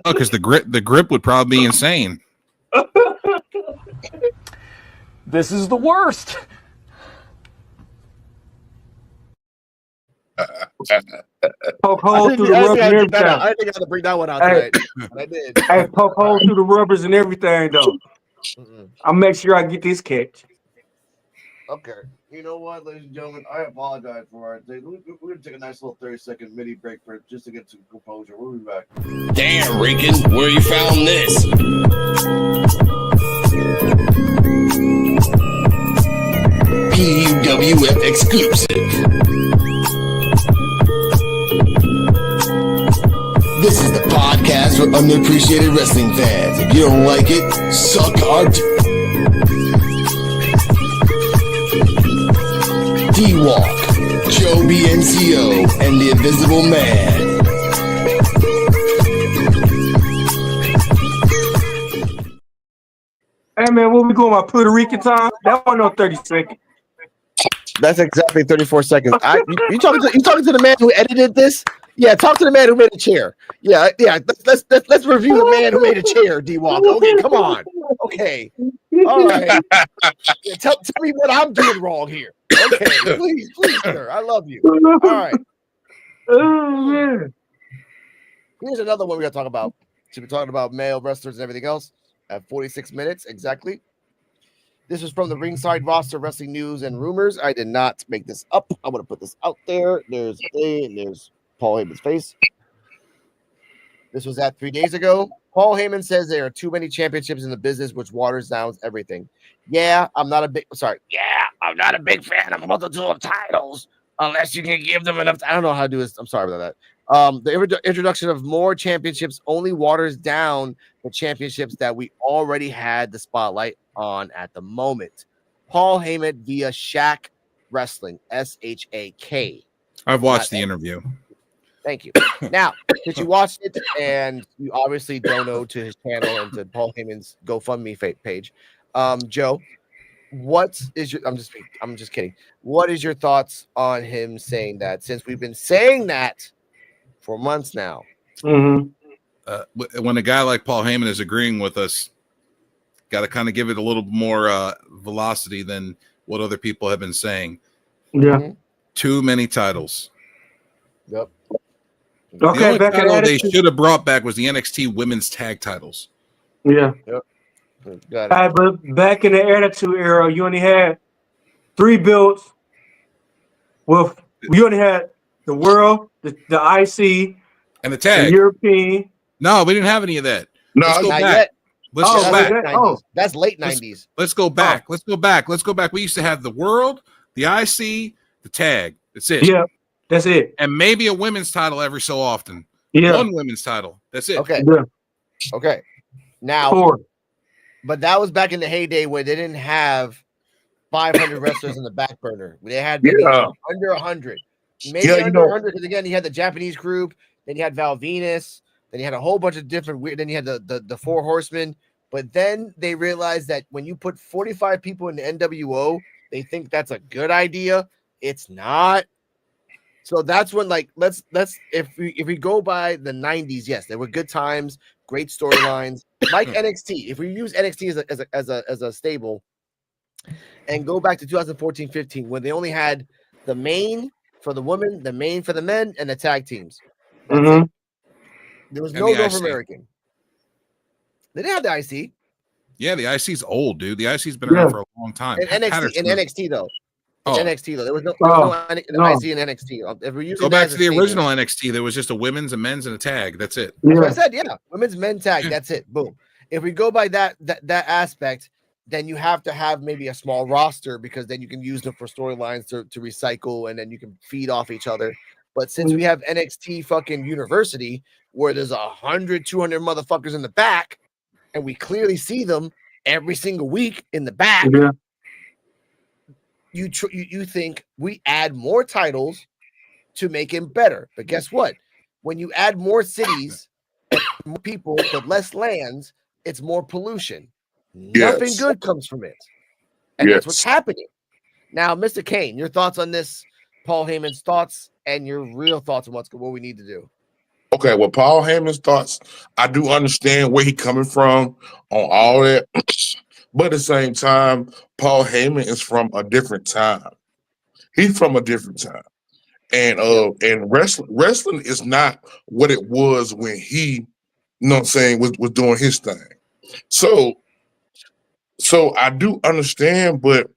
Oh, because the grip would probably be insane. This is the worst. Poke holes through the I rubbers and everything. didn't think I had to bring that one out Hey, tonight. But I did. hey, poke holes through the rubbers and everything, though. Mm-mm. I'll make sure I get this catch. Okay. You know what, ladies and gentlemen? I apologize for our thing. We're going to take a nice little 30-second mini break for just to get some composure. We'll be back. Damn, Rican, where you found this? P.U.W exclusive. This is the podcast for unappreciated wrestling fans. If you don't like it, suck our D-Walk, Joe BNCO, and the Invisible Man. Hey, man, where we going? My Puerto Rican time? That one on 30 seconds. That's exactly 34 seconds. You talking to the man who edited this? Yeah, talk to the man who made a chair. Yeah. Let's review the man who made a chair, D-Walk. Okay, come on. Okay. All right. Yeah, tell me what I'm doing wrong here. Okay, please, sir. I love you. All right. Oh, man. Here's another one we got to talk about. So we're talking about male wrestlers and everything else at 46 minutes exactly. This is from the Ringside Roster Wrestling News and Rumors. I did not make this up. I want to put this out there. There's Paul Heyman's face. This was at 3 days ago. Paul Heyman says there are too many championships in the business, which waters down everything. I'm not a big fan of multitude of titles unless you can give them enough. I don't know how to do this. I'm sorry about that. The introduction of more championships only waters down the championships that we already had the spotlight on at the moment. Paul Heyman via Shaq Wrestling, SHAK. I've watched the interview. Thank you. Now, did you watch it? And you obviously donate to his channel and to Paul Heyman's GoFundMe page. Joe, what is your? I'm just kidding. What is your thoughts on him saying that? Since we've been saying that for months now. Mm-hmm. When a guy like Paul Heyman is agreeing with us, got to kind of give it a little more velocity than what other people have been saying. Yeah. Mm-hmm. Too many titles. Yep. Okay, the only back title at they it. should have brought back was the NXT Women's Tag Titles. Yeah. Yep. Got it. All right, but back in the Attitude Era, you only had 3 belts. Well, you only had the World, the IC, and the Tag. The European. No, we didn't have any of that. No, Let's go not back. yet. Let's go back. That's late 90s. Let's go back. Let's go back. Let's go back. We used to have the World, the IC, the Tag. That's it. Yeah, that's it. And maybe a women's title every so often. Yeah. One women's title. That's it. Okay. Yeah. Okay. Now, 4. but that was back in the heyday where they didn't have 500 wrestlers in the back burner. They had maybe under 100. Maybe under 100 because, again, you had the Japanese group, then you had Val Venus, then you had a whole bunch of different weird, then you had the 4 Horsemen. But then they realized that when you put 45 people in the NWO, they think that's a good idea. It's not. So that's when, like, let's if we go by the 90s, yes, there were good times, great storylines, like NXT. If we use NXT as a stable and go back to 2014-15, when they only had the main for the women, the main for the men, and the tag teams. That's it. There was no North American. They didn't have the IC. Yeah, the IC's old, dude. The IC's been around for a long time. In NXT though. NXT though. There was no IC in NXT. If we go back to the original NXT, there was just a women's, a men's, and a tag. That's it. That's what I said, yeah. Women's men tag. That's it. Boom. If we go by that aspect, then you have to have maybe a small roster because then you can use them for storylines to recycle and then you can feed off each other. But since we have NXT fucking University where there's 100, 200 motherfuckers in the back and we clearly see them every single week in the back, you think we add more titles to make him better. But guess what? When you add more cities, more people, but less lands, it's more pollution. Nothing good comes from it. And that's what's happening. Now, Mr. Kane, your thoughts on this, Paul Heyman's thoughts, and your real thoughts on what we need to do. Okay, well, Paul Heyman's thoughts, I do understand where he's coming from on all that. But at the same time, Paul Heyman is from a different time. He's from a different time. And wrestling is not what it was when he, you know what I'm saying, was doing his thing. So I do understand, but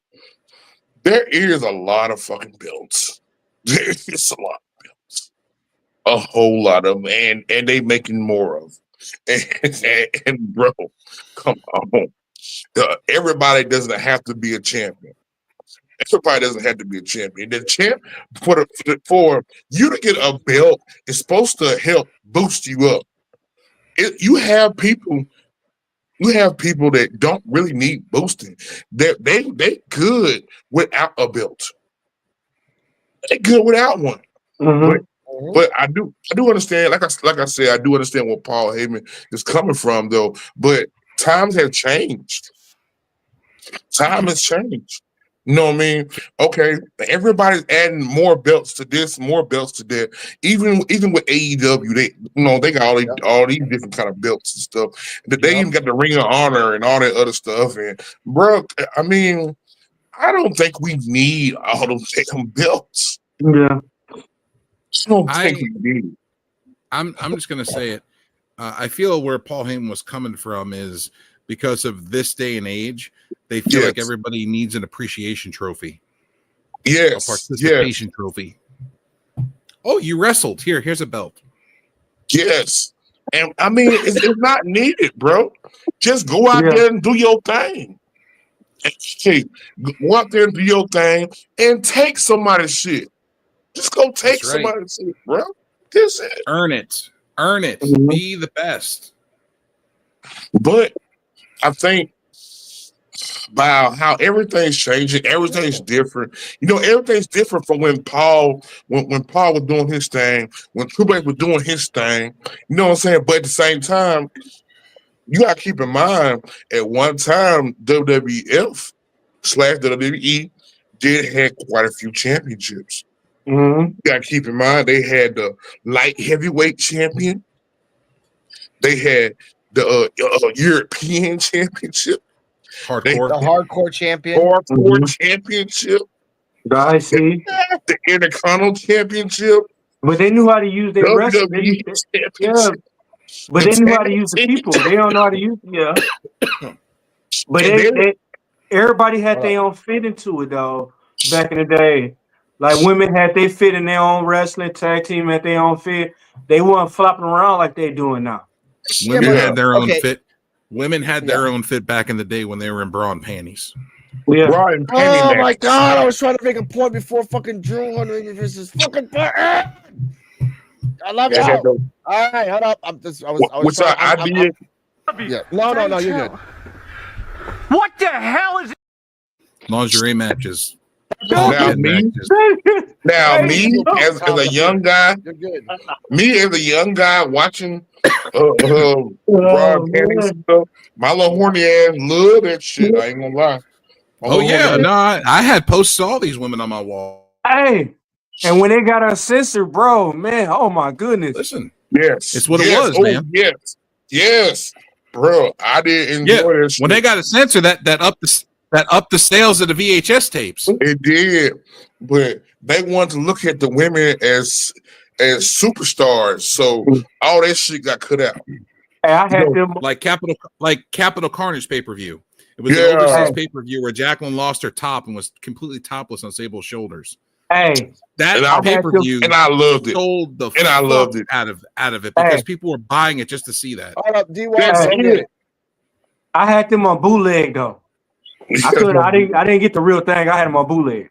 there is a lot of fucking belts. There is a lot of belts. A whole lot of them, and they making more of. And bro, come on. Everybody doesn't have to be a champion. Everybody doesn't have to be a champion. The champ for you to get a belt is supposed to help boost you up. You have people that don't really need boosting. They good without a belt. They good without one. But I do understand. Like I said, I do understand where Paul Heyman is coming from, though. But times have changed. Time has changed. You know what I mean? Okay, everybody's adding more belts to this, more belts to that. Even with AEW, they got all these different kind of belts and stuff. They even got the Ring of Honor and all that other stuff. And bro, I mean, I don't think we need all those damn belts. Yeah, I don't think we need. I'm just gonna say it. I feel where Paul Heyman was coming from is because of this day and age, they feel like everybody needs an appreciation trophy. Yes. A participation trophy. Oh, you wrestled. Here's a belt. Yes. And I mean, it's not needed, bro. Just go out there and do your thing. Hey, go out there and do your thing and take somebody's shit. Just go take somebody's shit, bro. That's it. Earn it. Earn it. Be the best. But I think by how everything's changing, everything's different. You know, everything's different from when Paul was doing his thing, when Triple H was doing his thing. You know what I'm saying? But at the same time, you gotta keep in mind, at one time, WWF/WWE did have quite a few championships. You gotta keep in mind they had the light heavyweight champion, they had the European championship, the hardcore champion, championship, the Intercontinental championship. But they knew how to use their wrestling. But they knew how to use the people. They don't know how to use But everybody had their own fit into it though. Back in the day, like women had their fit in their own wrestling, tag team had their own fit. They weren't flopping around like they're doing now. Women had their own fit. Women had their own fit back in the day when they were in bra and panties. Bra and panty oh my god! I was trying to make a point before fucking Drew Hunter versus fucking Puerto. I love you. All right, hold up. Which I did. Yeah. No, you're good. What the hell is it? Lingerie matches. Now me as a young guy, watching Brian Canning stuff, my little horny ass love that shit. I ain't gonna lie. I had posts of all these women on my wall. Hey, and when they got us censored, bro, man, oh my goodness. Listen, yes, it's what it was, man. Yes, bro, I did enjoy this. When they got a censor, that upped the sales of the VHS tapes. It did, but they wanted to look at the women as superstars, so all that shit got cut out. Hey, I had them like Capital Carnage pay-per-view. It was the overseas pay-per-view where Jacqueline lost her top and was completely topless on Sable's shoulders. Hey, that pay-per-view, and I loved it. Sold the and I loved it out of it because people were buying it just to see that. I had them on bootleg though. I didn't get the real thing. I had them on bootleg.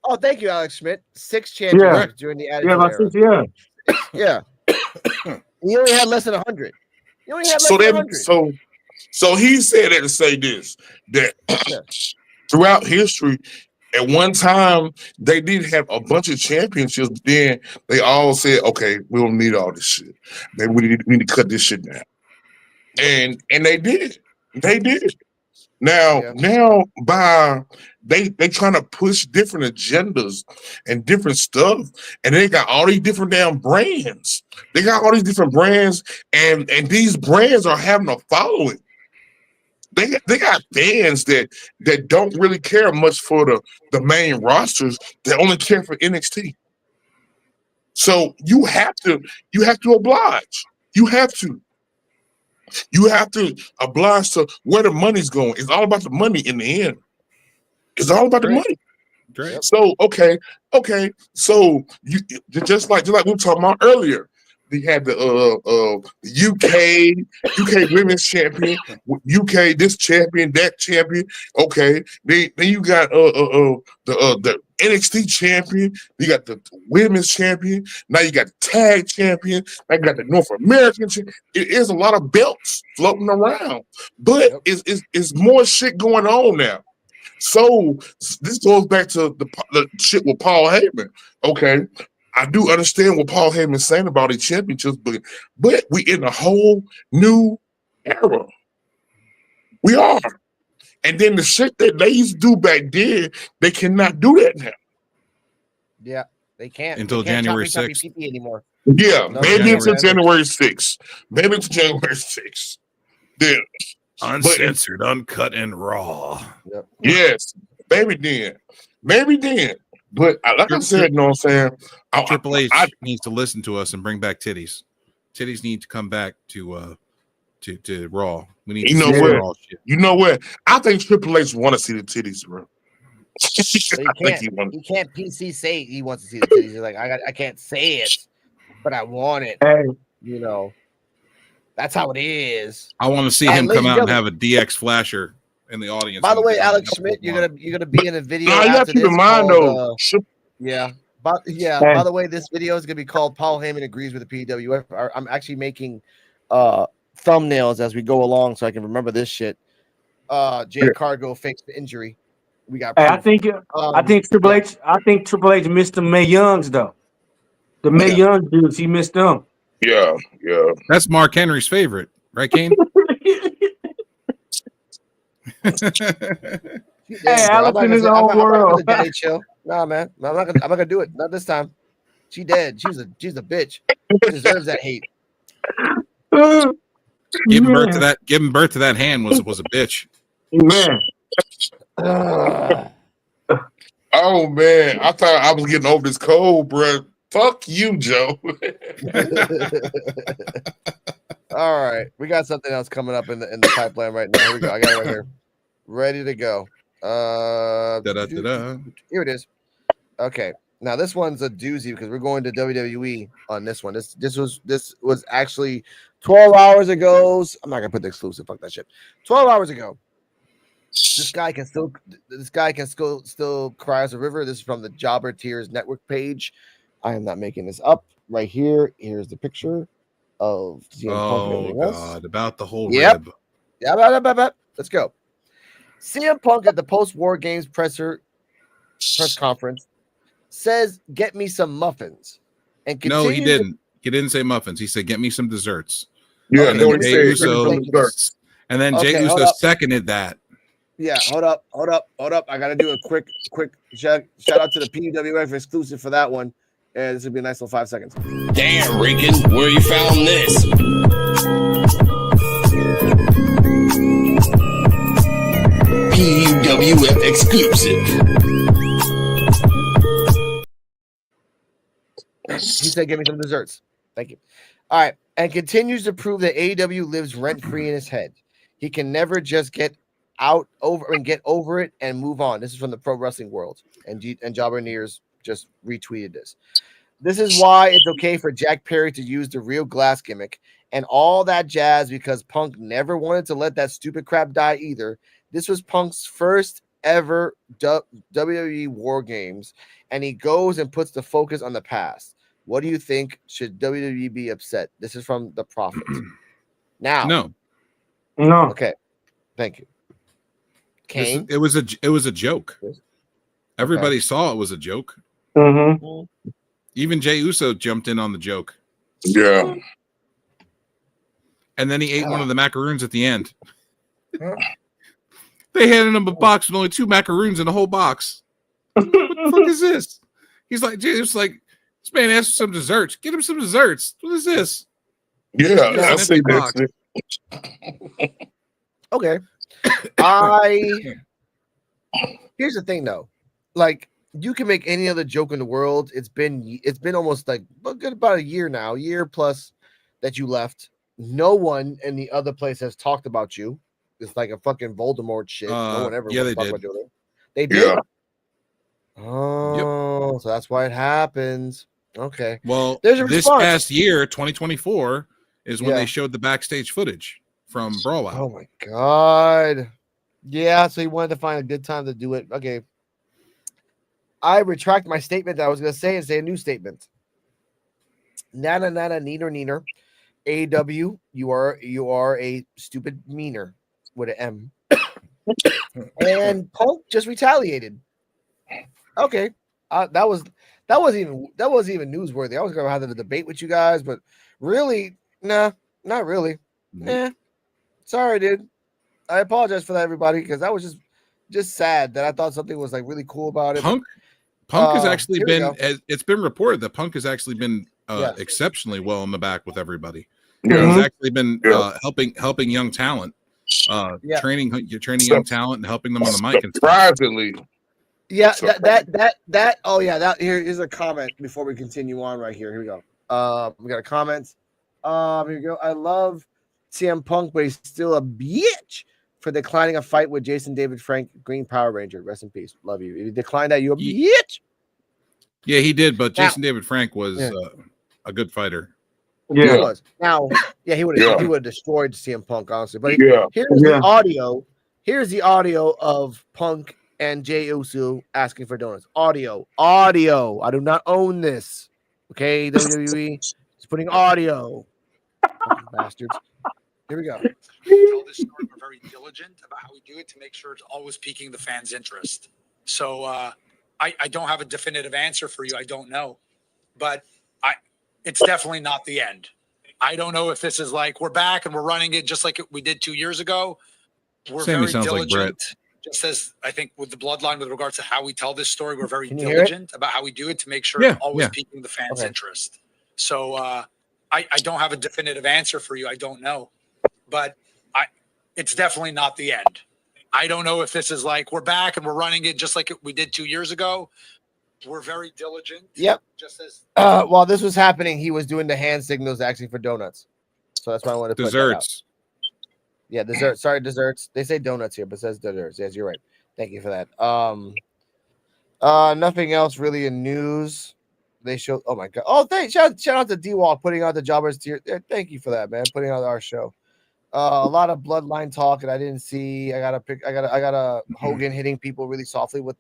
Oh, thank you, Alex Schmidt. 6 championships during the Attitude Era. Yeah. You only had less than 100. You only had less than 100. So he said that to say this, that throughout history, at one time they did have a bunch of championships, but then they all said, okay, we don't need all this shit. We need to cut this shit down. And they did. They did. Now by they trying to push different agendas and different stuff, and they got all these different damn brands. They got all these different brands, and these brands are having a following. they got fans that don't really care much for the main rosters. They only care for NXT. So you have to oblige. You have to oblige to where the money's going. It's all about the money in the end. It's all about the money. Right. So okay. So you just like we were talking about earlier. They had the UK women's champion, UK this champion, that champion. Okay, then you got the NXT champion. You got the women's champion. Now you got the tag champion. Now you got the North American champion. It is a lot of belts floating around, but it's more shit going on now. So this goes back to the shit with Paul Heyman. Okay, I do understand what Paul Heyman's saying about his championships, but we in a whole new era. We are. And then the shit that they used to do back then, they cannot do that now. Yeah, they can't. Until they can't January choppy 6th. PP anymore. Yeah, No, maybe until January 6th. Maybe until January 6th. Then. Uncensored, uncut, and raw. Yep. Yes, maybe then. But like I said, you know what I'm saying? Triple H needs to listen to us and bring back titties. Titties need to come back to Raw. We need to see Raw shit. You know what? I think Triple H want to see the titties, bro. He can't PC say he wants to see the titties. He's like, I can't say it, but I want it. Hey. You know, that's how it is. I want to see him come out and have a DX flasher in the audience. By the way, Alex Schmidt, you're gonna be in a video. Nah, you have to keep in mind though. By the way, this video is gonna be called "Paul Heyman agrees with the P.U.W." I'm actually making thumbnails as we go along, so I can remember this shit. Jay Cargo fakes the injury. We got. Hey, I think Triple H. I think Triple H missed the Mae Youngs though. The Mae Young dudes, he missed them. Yeah. That's Mark Henry's favorite, right, Kane? Hey, Alex in his own world. Nah, man, I'm not gonna do it. Not this time. She dead. She's a bitch. She deserves that hate. Giving birth to that hand was a bitch. Man. Oh man, I thought I was getting over this cold, bro. Fuck you, Joe. All right, we got something else coming up in the pipeline right now. Here we go. I got it right here, ready to go. Here it is. Okay, now this one's a doozy because we're going to WWE on this one. This was actually 12 hours ago. I'm not gonna put the exclusive. Fuck that shit. 12 hours ago. This guy can still cry as a river. This is from the Jobber Tears Network page. I am not making this up. Right here. Here's the picture of CM Punk and everything else. God, about the whole rib. Yeah, let's go. CM Punk at the post-war games press conference says, "Get me some muffins." And no, he didn't. He didn't say muffins. He said, "Get me some desserts." Yeah, and then Jey Uso seconded that. Yeah, hold up. I gotta do a quick shout out to the P.U.W exclusive for that one. And this would be a nice little 5 seconds. Damn, Rican, where you found this? P.U.W exclusive. He said, "Give me some desserts." Thank you. All right, and continues to prove that AEW lives rent free in his head. He can never just get over it and move on. This is from the Pro Wrestling World, and Jobber Nears just retweeted this. This is why it's okay for Jack Perry to use the real glass gimmick and all that jazz, because Punk never wanted to let that stupid crap die either. This was Punk's first ever WWE War Games, and he goes and puts the focus on the past. What do you think? Should WWE be upset? This is from the Prophet. Now, no. Okay, thank you. Kane? It was a joke. Everybody saw it was a joke. Mm-hmm. Even Jey Uso jumped in on the joke. Yeah. And then he ate one of the macaroons at the end. They handed him a box with only 2 macaroons in the whole box. What the fuck is this? He's like, this man asked for some desserts. Get him some desserts. What is this? Yeah, I see that. Okay. Here's the thing though, like you can make any other joke in the world. It's been almost like a good about a year now, year plus that you left. No one in the other place has talked about you. It's like a fucking Voldemort shit. No one ever they talked did. about you. They did. Yeah. Oh, so that's why it happens. Okay. Well, There's a this response. past year, 2024, is when Yeah. they showed the backstage footage from Brawl Out. Oh my god. Yeah, so he wanted to find a good time to do it. Okay. I retract my statement that I was going to say and say a new statement. Nana, neener, neener. A.W, you are a stupid meaner with an M. And Punk just retaliated. Okay. That wasn't even newsworthy. I was going to have a debate with you guys, but really, nah, not really. Nah. Sorry, dude. I apologize for that, everybody, because that was just sad that I thought something was like really cool about it. Punk has actually been. It's been reported that Punk has actually been exceptionally well in the back with everybody. Yeah. He's actually been helping young talent, training young talent and helping them on the mic. Surprisingly. Yeah, that. Oh yeah, that. Here's a comment before we continue on. Right here. Here we go. We got a comment. Here we go. I love CM Punk, but he's still a bitch for declining a fight with Jason David Frank, Green Power Ranger. Rest in peace. Love you. If you declined that, you a bitch. Yeah, he did, but Jason David Frank was a good fighter. Yeah, he was. Now, he would have destroyed CM Punk, honestly. But here's the audio. Here's the audio of Punk and Jey Uso asking for donuts. Audio. I do not own this. Okay, WWE is putting audio. Fucking bastards. Here we go. Tell this story. We're very diligent about how we do it to make sure it's always piquing the fans' interest. So I don't have a definitive answer for you. I don't know, but it's definitely not the end. I don't know if this is like we're back and we're running it just like we did 2 years ago. We're Sammy very sounds diligent. like Brett. Just as I think with the bloodline, with regards to how we tell this story, we're very diligent about how we do it to make sure it's always piquing the fans' interest. So I don't have a definitive answer for you. I don't know, but it's definitely not the end. I don't know if this is like we're back and we're running it just like we did 2 years ago. We're very diligent. Yep. Just as while this was happening, he was doing the hand signals asking for donuts. So that's why I wanted to put that out. Desserts. Yeah, desserts. Sorry, desserts. They say donuts here, but it says desserts. Yes, you're right. Thank you for that. Nothing else really in news. They showed. Oh my god. Oh, shout out to D-Walk putting out the jobbers tier. Thank you for that, man. Putting out our show. A lot of bloodline talk, and I didn't see. I got a Hogan hitting people really softly with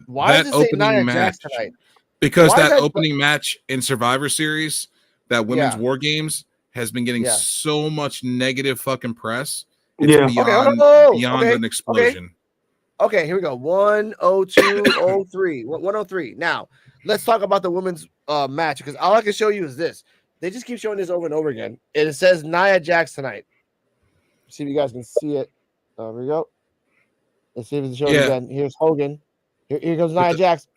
why that does it say Nia match, Jax tonight? Because that opening match in Survivor Series, that women's War Games, has been getting so much negative fucking press. It's beyond an explosion. Okay, here we go. 102.03. 103. Now, let's talk about the women's match, because all I can show you is this. They just keep showing this over and over again. And it says Nia Jax tonight. See if you guys can see it. There we go. Let's see if it's showing again. Here's Hogan. Here goes Nia Jax.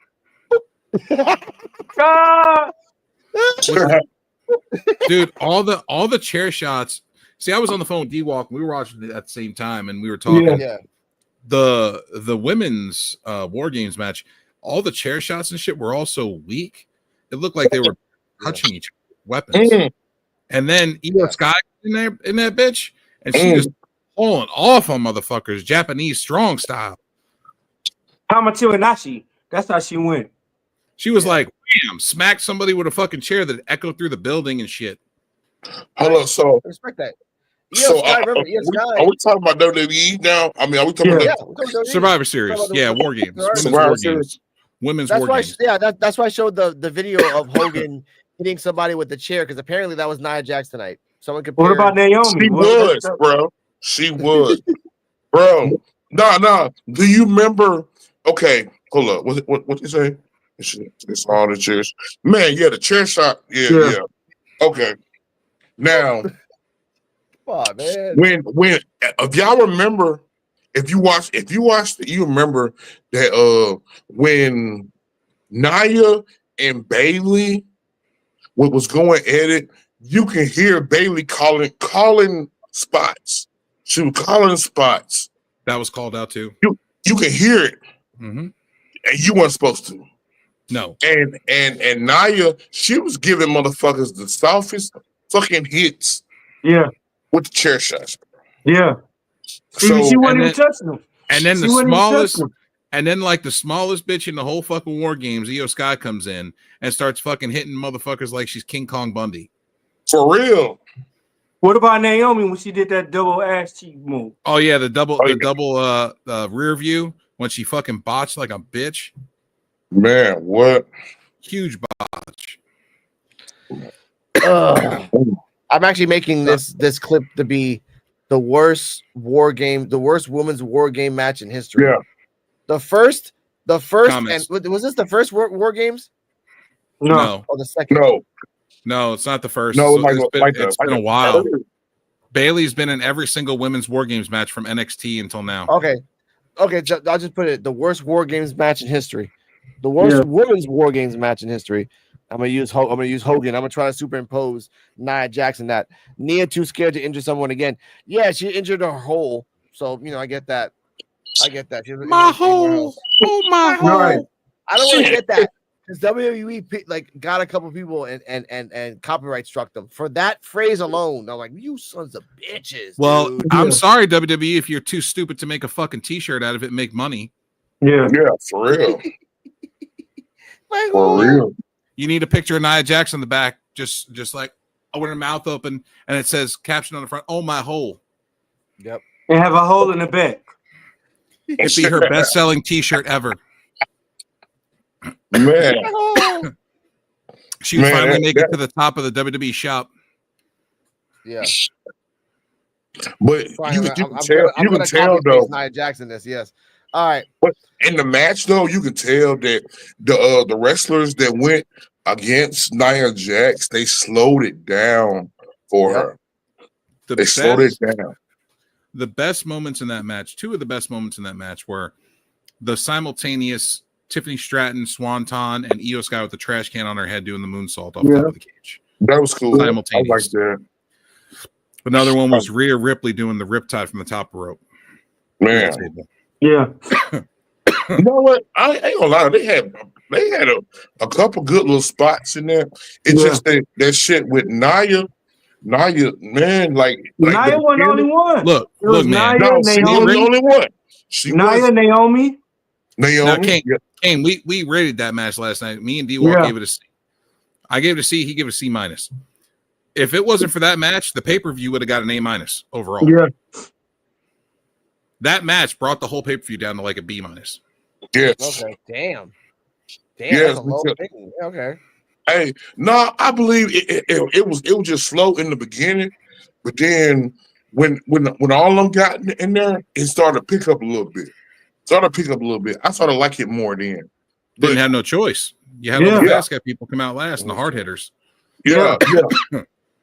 Dude, all the chair shots. See, I was on the phone with D-Walk. We were watching it at the same time, and we were talking. Yeah. The women's War Games match, all the chair shots and shit were all so weak. It looked like they were touching each other with weapons. And then Io Sky in that bitch, and she just pulling off on motherfuckers, Japanese strong style. Hamachi Nashi. That's how she went. She was like, bam, smacked somebody with a fucking chair that echoed through the building and shit. Hold on, so respect that. are we talking about WWE now? I mean, are we talking about Survivor Series? Yeah, War Games. Women's War Games. Women's War Games. That's why I showed the video of Hogan hitting somebody with the chair, because apparently that was Nia Jax tonight. Someone compared. What about Naomi? She was, bro. She was, bro. No. Do you remember? Okay, hold up. What you say? It's all the chairs, man. Yeah, the chair shot. Yeah. Okay. Now, come on, man. When if y'all remember, if you watched it, you remember that when Nia and Bayley was going at it, you can hear Bayley calling spots. She was calling spots. That was called out too. You can hear it, and you weren't supposed to. No. And Naya, she was giving motherfuckers the softest fucking hits. Yeah. With the chair shots. Yeah. So she wasn't even touching them. And then She wasn't even touching them. And then like the smallest bitch in the whole fucking War Games, Io Sky comes in and starts fucking hitting motherfuckers like she's King Kong Bundy. For real. What about Naomi when she did that double ass cheek move? Oh yeah, the double rear view when she fucking botched like a bitch. Man, what? Huge botch. I'm actually making this clip to be the worst women's war game match in history. Yeah. The first, Comments. and was this the first war games? No. Or the second? No, it's not the first. No, It's been a while. Bailey's been in every single women's War Games match from NXT until now. Okay. I'll just put it: the worst war games match in history, the worst women's war games match in history. I'm gonna use Hogan. I'm gonna try to superimpose Nia Jackson. That Nia too scared to injure someone again. Yeah, she injured her hole. So I get that. She was my hole. Oh my hole. Right. I don't want to get that because WWE got a couple people and copyright struck them for that phrase alone. I'm like, you sons of bitches. Well, dude. I'm sorry, WWE, if you're too stupid to make a fucking T-shirt out of it and make money. Yeah, for real. For real. You need a picture of Nia Jackson in the back, just like with her mouth open, and it says caption on the front, "Oh my hole." Yep. And have a hole in the back. It'd be her best-selling T-shirt ever. Man, she would finally make it to the top of the WWE shop. Yeah, but you can tell though. Nia Jackson, yes. All right, but in the match though, you can tell that the wrestlers that went against Nia Jax, they slowed it down for her. They slowed it down. The best moments in that match, two of the best moments in that match were the simultaneous Tiffany Stratton Swanton and Io Sky with the trash can on her head doing the moonsault off the top of the cage. That was cool. Simultaneous. I like that. Another one was Rhea Ripley doing the riptide from the top rope. Man. Yeah. You know what? I ain't gonna lie. They had a couple good little spots in there. It's just that shit with Nia, man, like Nia wasn't the only one. Look, man. Nia, she was the only one. Nia, Naomi. Now, Kane, we rated that match last night. Me and D-Walk gave it a C. I gave it a C. He gave it a C minus. If it wasn't for that match, the pay-per-view would have got an A minus overall. Yeah. That match brought the whole pay-per-view down to like a B minus. Yes. Okay. Damn. Yes, that's a low thing. Okay. Hey, no, I believe it was just slow in the beginning, but then when all of them got in there, it started to pick up a little bit. I started to like it more then. Didn't have no choice. You had all the fast guy people come out last and the hard hitters. Yeah.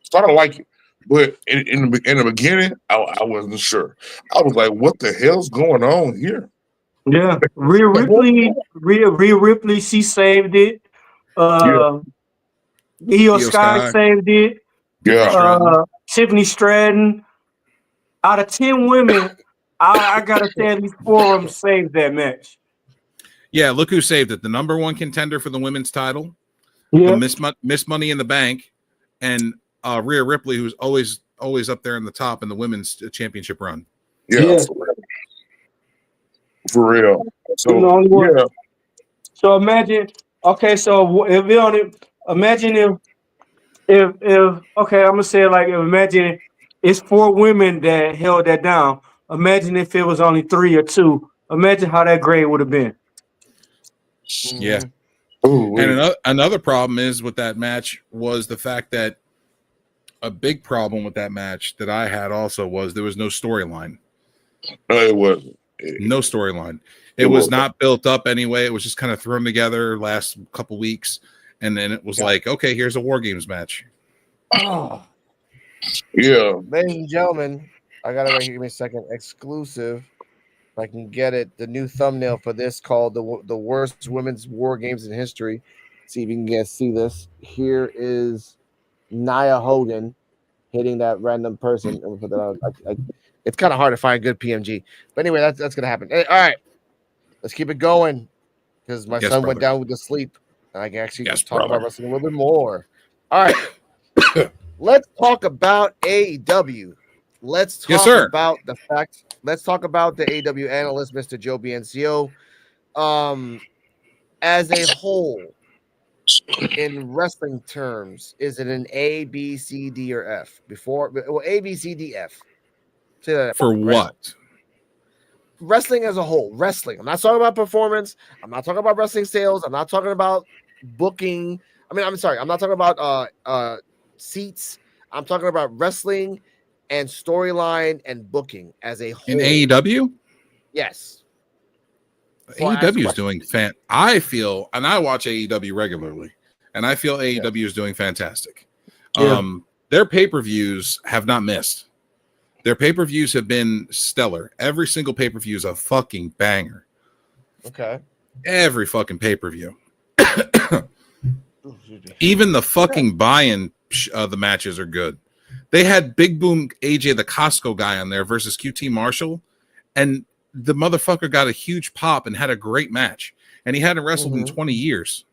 Started to like it. But in the beginning, I wasn't sure. I was like, what the hell's going on here? Yeah. Rhea Ripley, she saved it. Io Sky saved it. Yeah. Tiffany Stratton. Out of 10 women, I gotta say at least 4 of them saved that match. Yeah, look who saved it. The number one contender for the women's title. Yeah. The Miss Money in the Bank, and Rhea Ripley, who's always up there in the top in the women's championship run. Yeah. For real. So yeah. So imagine. Okay, so if okay, I'm gonna say it like imagine it's 4 women that held that down. Imagine if it was only 3 or 2. Imagine how that grade would have been. Yeah. Ooh, and another problem is with that match was the fact that a big problem with that match that I had also was there was no storyline. No, it wasn't. No storyline. It was not built up anyway. It was just kind of thrown together last couple weeks, and then it was like, okay, here's a War Games match. Oh. Yeah. Ladies and gentlemen, I got it right here. Give me a second. Exclusive. If I can get it. The new thumbnail for this called the worst women's War Games in history. See if you can see this. Here is Nia Hogan hitting that random person. It's kind of hard to find good PMG. But anyway, that's gonna happen. Hey, all right, let's keep it going because my son went down with the sleep, and I can actually talk about wrestling a little bit more. All right, let's talk about AEW. Let's talk about the fact. Let's talk about the AEW analyst, Mr. Joe BNCO. As a whole, in wrestling terms, is it an A, B, C, D, or F? A, B, C, D, F. For what? Wrestling as a whole. Wrestling. I'm not talking about performance. I'm not talking about wrestling sales. I'm not talking about booking. I'm sorry. I'm not talking about seats. I'm talking about wrestling and storyline and booking as a whole. In AEW? Yes. AEW is doing I feel, and I watch AEW regularly, and I feel AEW is doing fantastic. Yeah. Their pay-per-views have not missed. Their pay-per-views have been stellar. Every single pay-per-view is a fucking banger. Okay. Every fucking pay-per-view. Even the fucking buy-in the matches are good. They had Big Boom AJ the Costco guy on there versus QT Marshall, and the motherfucker got a huge pop and had a great match. And he hadn't wrestled in 20 years.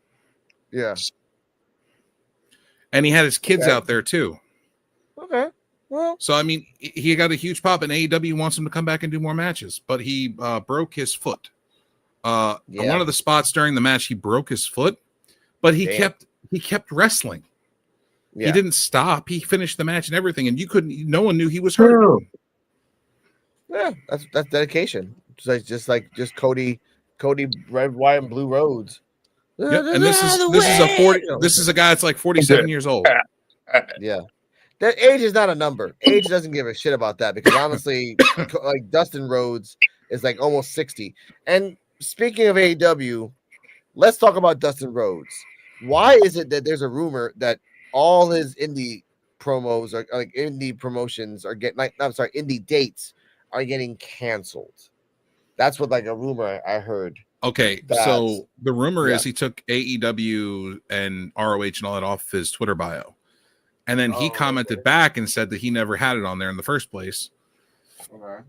Yeah. And he had his kids out there too. Okay. Well, so I mean, he got a huge pop, and AEW wants him to come back and do more matches, but he broke his foot. One of the spots during the match, he broke his foot, but he kept wrestling. Yeah. He didn't stop. He finished the match and everything, and no one knew he was hurt. Yeah, that's dedication. Just like Cody, red, white, and blue roads. Yep. And this is a guy that's like 47 years old. Yeah. That age is not a number. Age doesn't give a shit about that because honestly, like Dustin Rhodes is like almost 60. And speaking of AEW, let's talk about Dustin Rhodes. Why is it that there's a rumor that all his indie promos are like indie promotions are getting indie dates are getting canceled? That's what like a rumor I heard. Okay, so the rumor is he took AEW and ROH and all that off his Twitter bio. And then he commented back and said that he never had it on there in the first place. Okay.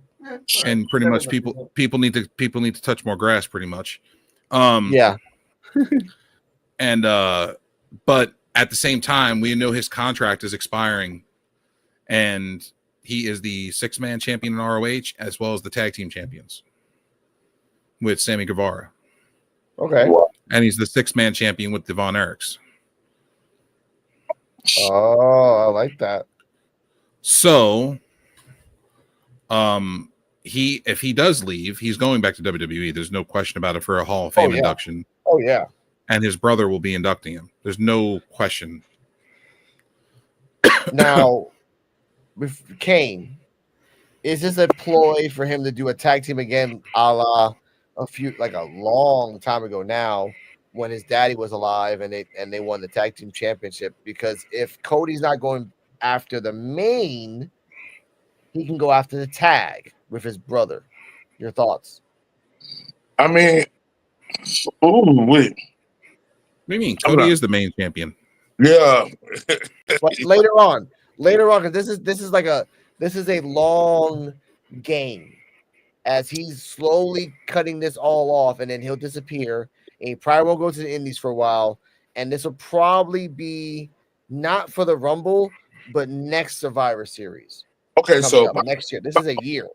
And pretty much people need to touch more grass pretty much. Yeah. And but at the same time, we know his contract is expiring, and he is the 6-man champion in ROH as well as the tag team champions with Sammy Guevara. Okay. And he's the 6-man champion with Devon Eriks. Oh, I like that. So, if he does leave, he's going back to WWE. There's no question about it for a Hall of Fame induction. Oh yeah. And his brother will be inducting him. There's no question. Now, with Kane, is this a ploy for him to do a tag team again, a la a long time ago now, when his daddy was alive and they won the tag team championship? Because if Cody's not going after the main, he can go after the tag with his brother. Your thoughts? I mean, What wait. do you mean? Cody is the main champion. Yeah. But later on, because this is a long game, as he's slowly cutting this all off, and then he'll disappear, and he probably won't go to the Indies for a while, and this will probably be not for the Rumble, but next Survivor Series. Okay, so next year. This is a year.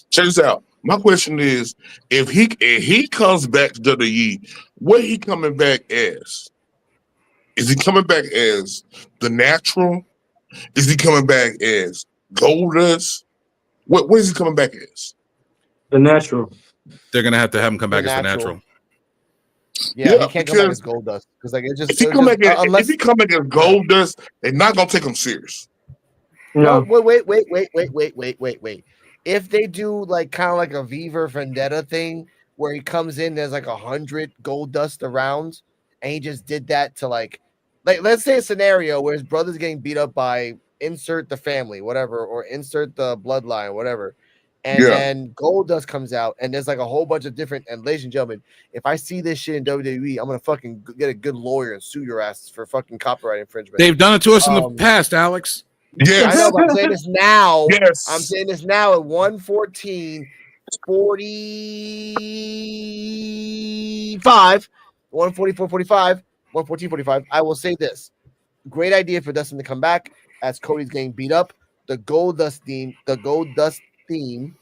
Check this out. My question is, if he comes back to WWE, what he coming back as? Is he coming back as the Natural? Is he coming back as Goldust? What is he coming back as? The Natural. They're gonna have him come back as the Natural. Yeah, he can't come back as Goldust because like if he come back as Goldust, they're not gonna take him serious. No, wait. If they do like kind of like a V for Vendetta thing where he comes in, there's like 100 Goldust around, and he just did that to like let's say a scenario where his brother's getting beat up by insert the family, whatever, or insert the bloodline, whatever. And then Goldust comes out, and there's like a whole bunch of different. And ladies and gentlemen, if I see this shit in WWE, I'm gonna fucking get a good lawyer and sue your asses for fucking copyright infringement. They've done it to us in the past, Alex. Yes. I know, but I'm saying this now. Yes. I'm saying this now at 1:14:45, 1:44:45, 1:14:45. I will say this: great idea for Dustin to come back as Cody's getting beat up. The Goldust theme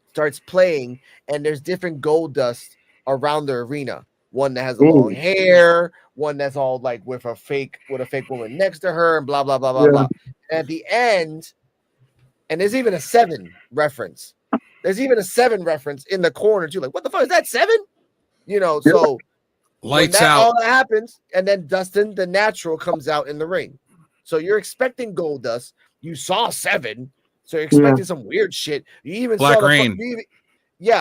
starts playing, and there's different Goldust around the arena. One that has the long hair, one that's all like with a fake woman next to her, and blah blah blah blah blah. And at the end, and there's even a 7 reference. There's even a 7 reference in the corner too. Like, what the fuck is that 7? You know, so lights when out. all that happens, and then Dustin the Natural comes out in the ring. So you're expecting Goldust. You saw 7, so you're expecting some weird shit. You even Black saw Rain. you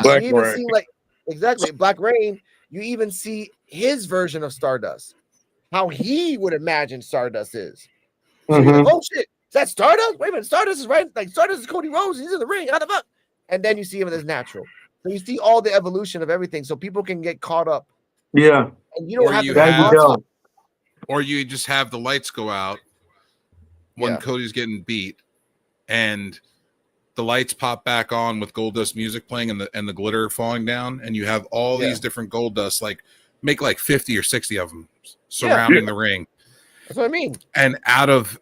Black even Rain. see like exactly Black Rain. You even see his version of Stardust, how he would imagine Stardust is. So you're like, oh shit, is that Stardust? Wait a minute, Stardust is right. Like Stardust is Cody Rhodes. He's in the ring. How the fuck? And then you see him as Natural. So you see all the evolution of everything, so people can get caught up. Yeah, and you don't Or have you to have, or you just have the lights go out when Yeah. Cody's getting beat, and the lights pop back on with Goldust music playing and the glitter falling down, and you have all these different Goldust, like make like 50 or 60 of them surrounding the ring. That's what I mean. And out of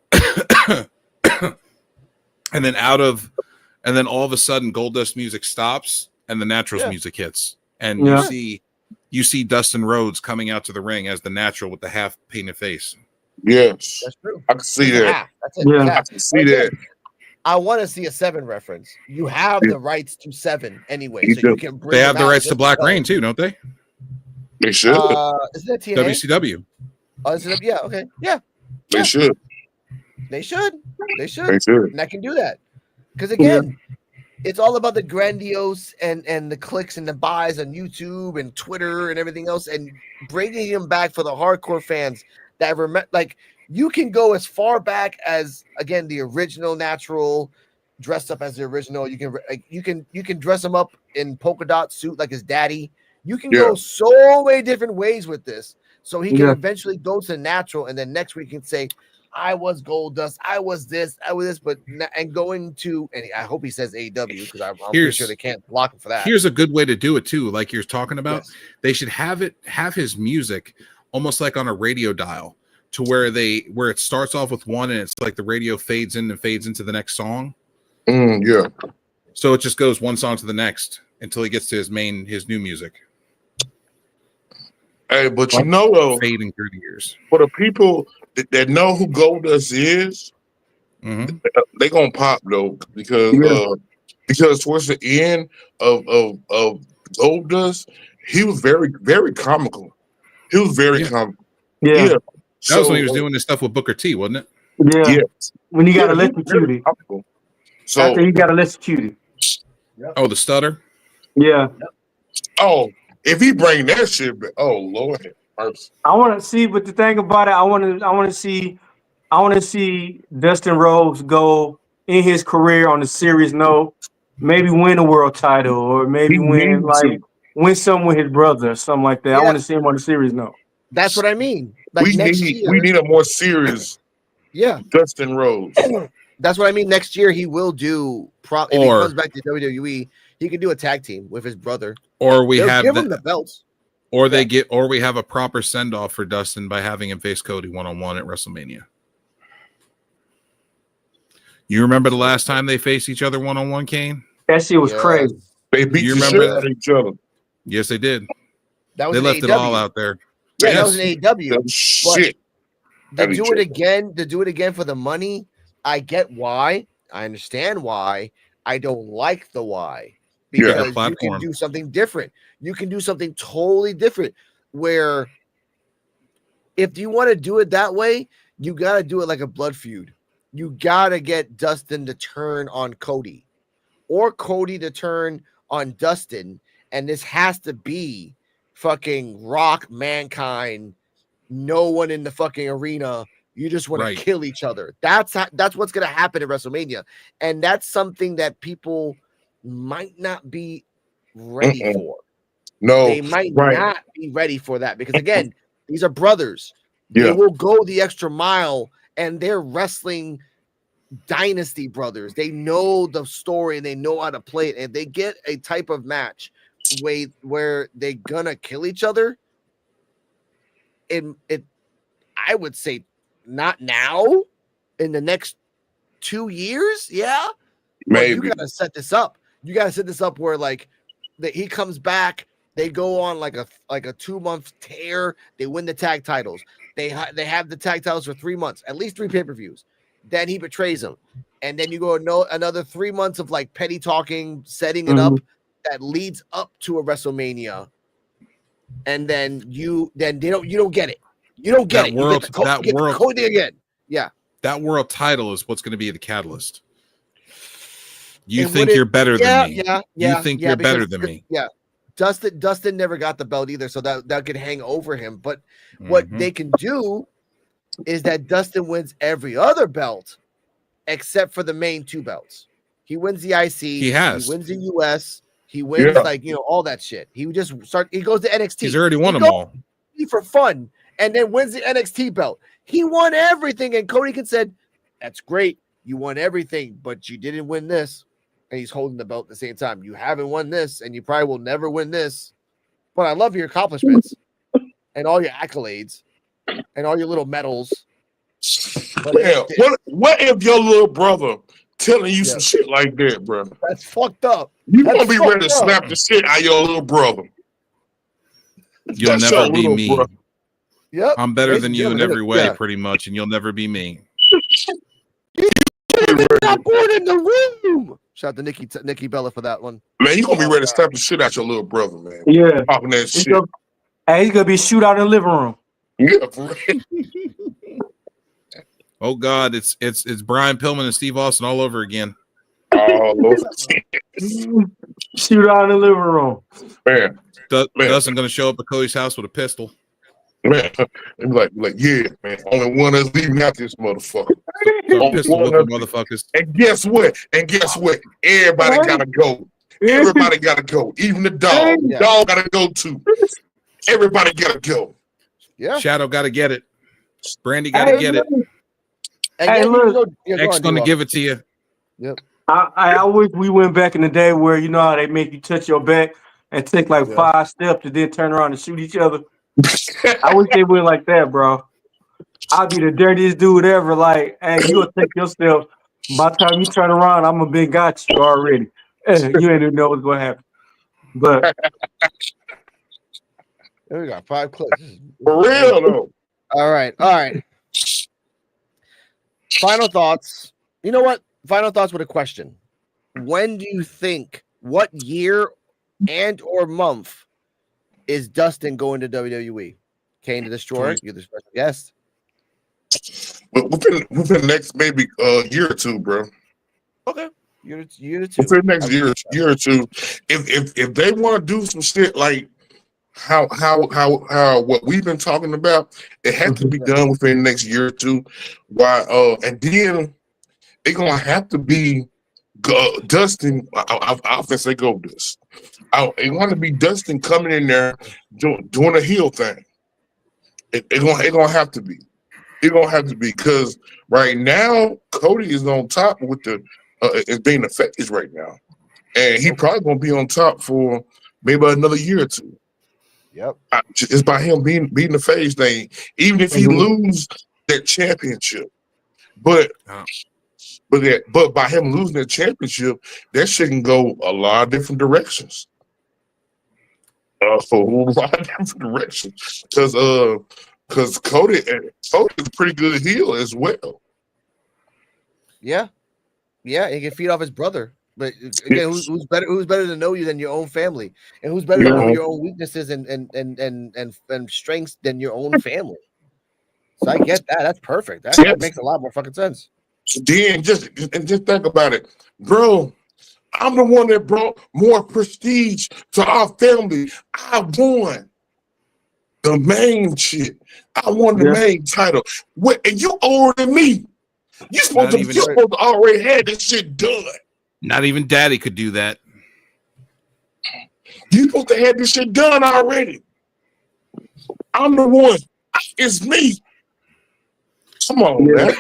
and then all of a sudden Goldust music stops and the Naturals music hits, and you see Dustin Rhodes coming out to the ring as the Natural with the half painted face. Yes, that's true. I can see that. That's it. Yeah, I can see that. I want to see a 7 reference. You have the rights to 7 anyway, so you can bring. They have them the out rights to just Black because. Rain too, don't they? They should. Isn't that TNA? WCW. Oh, is it? Yeah. Okay. Yeah. They should. They should. They should. And I can do that because again, it's all about the grandiose and the clicks and the buys on YouTube and Twitter and everything else, and bringing him back for the hardcore fans that remember. Like, you can go as far back as again the original Natural, dressed up as the original. You can dress him up in polka dot suit like his daddy. You can go so many different ways with this, so he can eventually go to Natural, and then next week he can say, I was Goldust, I was this, but and going to, and I hope he says A.W. because I'm pretty sure they can't block him for that. Here's a good way to do it too, like you're talking about. They should have his music almost like on a radio dial, to where it starts off with one and it's like the radio fades in and fades into the next song. Yeah. So it just goes one song to the next until he gets to his new music. Hey, but you know though, fading through the years. For the people that know who Goldust is, they gonna pop though, because towards the end of Goldust, he was very, very comical. He was very comical. Yeah. That was when he was doing this stuff with Booker T, wasn't it? Yeah. Yes. When he got electrocuted. So after he got electrocuted. Oh, the stutter? Yeah. Oh, if he bring that shit back, oh Lord. I want to see, but the thing about it, I want to see Dustin Rhodes go in his career on a serious note, maybe win a world title, or maybe win something with his brother or something like that. I want to see him on a serious note. That's what I mean. Like we need a more serious Dustin Rhodes. That's what I mean. Next year he will do if he comes back to WWE, he can do a tag team with his brother. Or we give him the belts. Or we have a proper send off for Dustin by having him face Cody 1-on-1 at WrestleMania. You remember the last time they faced each other 1-on-1, Kane? That shit was crazy. They beat the shit out of each other. Yes, they did. That was they left it all out there. Yeah, that was an AEW. Shit. To do it again for the money, I get why. I understand why. I don't like the why. Because you can do something different. You can do something totally different. Where if you want to do it that way, you got to do it like a blood feud. You got to get Dustin to turn on Cody, or Cody to turn on Dustin. And this has to be fucking Rock, Mankind, no one in the fucking arena. You just want to kill each other. That's what's going to happen at WrestleMania. And that's something that people might not be ready for. No, they might not be ready for that because again, these are brothers. They will go the extra mile, and they're wrestling dynasty brothers. They know the story and they know how to play it. And they get a type of match where they're gonna kill each other. I would say not now, in the next 2 years, yeah. Maybe. But you gotta set this up. You gotta set this up where like he comes back, they go on like a 2-month tear, they win the tag titles. They have the tag titles for 3 months, at least 3 pay-per-views. Then he betrays them, and then you go another 3 months of like petty talking, setting it up that leads up to a WrestleMania, and then you don't get it. You don't get it. Cody again. Yeah. That world title is what's going to be the catalyst. You think you're better than me. You think you're better than me. Yeah. Dustin never got the belt either, so that could hang over him. But what they can do is that Dustin wins every other belt except for the main 2 belts. He wins the IC. He wins the US. He wins all that shit. He would just start. He goes to NXT. He's already won them all for fun, and then wins the NXT belt. He won everything, and Cody said, "That's great. You won everything, but you didn't win this." And he's holding the belt at the same time. You haven't won this, and you probably will never win this. But I love your accomplishments and all your accolades and all your little medals. Yeah. What if your little brother telling you some shit like that, bro? That's fucked up. You gonna be ready to slap the shit out of your little brother. You'll never be me. Yep. I'm better than you in every way, pretty much, and you'll never be me. You're not born in the room. Shout out to Nikki Bella for that one. Man, you gonna be ready to slap the shit out your little brother, man. Yeah. Talking that shit. He's gonna be shootout in the living room. Yeah, for real. Oh God, it's Brian Pillman and Steve Austin all over again. Oh Lord. Shootout in the living room. Man. Dustin gonna show up at Cody's house with a pistol. Man, like, yeah, man. Only one that's leaving out this motherfucker. Motherfuckers. And guess what? Everybody gotta go. Everybody gotta go. Even the dog. The dog gotta go too. Everybody gotta go. Yeah. Shadow gotta get it. Brandy gotta get it. Hey, look, X gonna give it to you. Yep. I wish we went back in the day where you know how they make you touch your back and take like 5 steps and then turn around and shoot each other. I wish they went like that, bro. I'll be the dirtiest dude ever. Like, hey, you'll take your steps. By the time you turn around, I'm a big got you already. You ain't even know what's gonna happen. But we got 5 clips. For real though. All right. Final thoughts. You know what? Final thoughts with a question. When do you think, what year and or month is Dustin going to WWE? Kane the Destroyer, you're the special guest. Within the next maybe year or two, bro. Okay. Year or two. Within the next year or two. If they want to do some shit like how what we've been talking about, it has to be done within the next year or two. Why and then they're gonna have to be Dustin. I often say go this. It want to be Dustin coming in there doing a heel thing. It gonna have to be. It's gonna have to be because right now Cody is on top with the is being the face right now, and he probably gonna be on top for maybe another year or two. Yep, it's by him being the face thing. Even if he lose that championship, but by him losing that championship, that shit can go a lot of different directions. For a lot of different directions, because Cody is a pretty good heel as well. Yeah, he can feed off his brother. But again, who's better? Who's better to know you than your own family, and who's better to know your own weaknesses and strengths than your own family? So I get that. That's perfect. That makes a lot more fucking sense. Then just think about it, bro. I'm the one that brought more prestige to our family. I won the main shit. I won the main title. And you older than me. You're supposed to already have this shit done. Not even Daddy could do that. You're supposed to have this shit done already. I'm the one. It's me. Come on, man.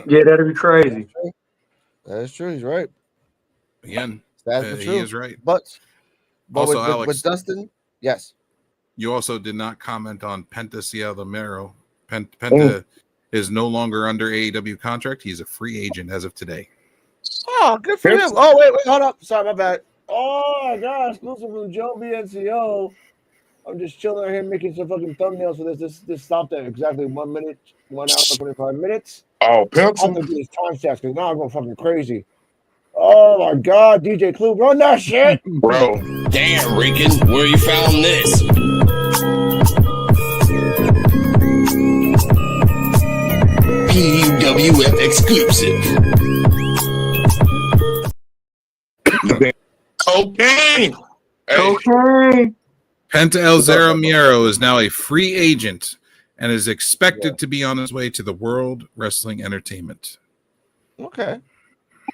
Yeah, that'd be crazy. That is true. He's right. Again, That's the he truth. is right. But Also, with Alex, Dustin, yes. You also did not comment on Penta Cialamero. Penta is no longer under AEW contract. He's a free agent as of today. Oh, good for him. Oh, wait, hold up. Sorry, my bad. Oh, my God. Exclusive from Joe BNCO. I'm just chilling here making some fucking thumbnails for this. This stopped at exactly 1 minute, 1 hour, 25 minutes. Oh, I have to do this time stats because now I'm going fucking crazy. Oh, my God. DJ Clue, run that shit. Bro. Damn, Rican, where you found this? P.U.W. exclusive. Cocaine. Okay. Penta El Zero Miedo is now a free agent and is expected to be on his way to the World Wrestling Entertainment. Okay.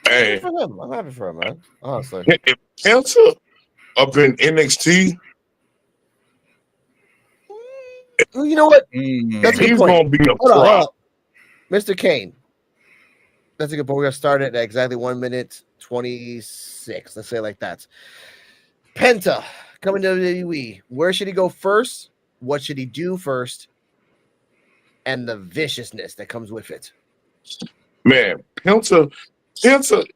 Hey, For him. I'm happy for him, man. Honestly. if Penta up in NXT, You know what? That's a good he's point. gonna be a Hold on. prop. Mr. Kane. That's a good point. We're gonna start it at exactly 1 minute 26. Let's say it like that. Penta coming to WWE. Where should he go first? What should he do first? And the viciousness that comes with it. Man, Penta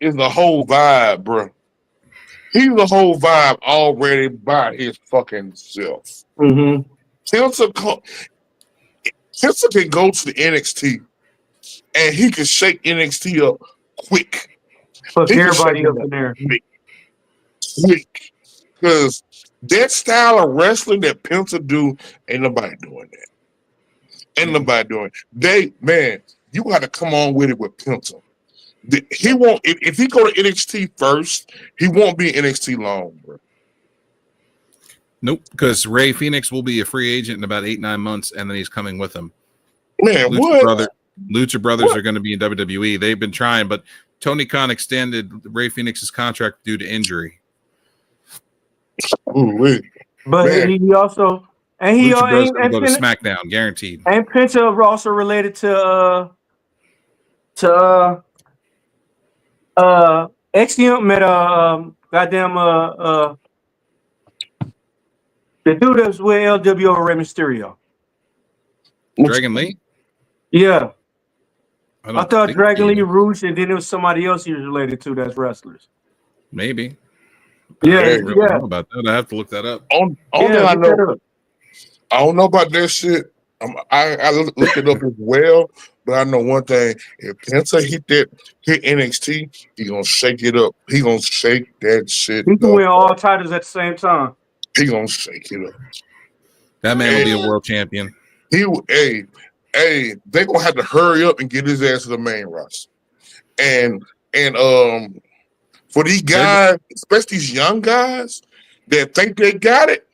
is the whole vibe, bro. He's the whole vibe already by his fucking self. Mm-hmm. Penta can go to the NXT and he can shake NXT up quick. Fuck He can everybody shake up it in there. quick. Because that style of wrestling that Penta do, ain't nobody doing that. Ain't nobody doing it. You got to come on with it with Penta. He won't, if he go to NXT first, he won't be in NXT long, bro. Nope, because Ray Phoenix will be a free agent in about 8-9 months, and then he's coming with him. Man, Lucha Brothers are going to be in WWE. They've been trying, but Tony Khan extended Ray Phoenix's contract due to injury. Ooh, but man. he also and he Lucha Brothers and, going to go to and, SmackDown, guaranteed. and Penta also related to XM met goddamn the dude that's with LWO Rey Mysterio. Dragon Lee? Yeah. I thought Dragon Lee Rouge, and then it was somebody else he was related to that's wrestlers. Maybe. Yeah, I don't really know about that. I have to look that up. I don't know about that shit. I look it up as well, but I know one thing: if Penta hit NXT, he gonna shake it up. He gonna shake that shit. He can win all titles at the same time. He gonna shake it up. That man will be a world champion. They gonna have to hurry up and get his ass to the main roster. And for these guys, especially these young guys that think they got it,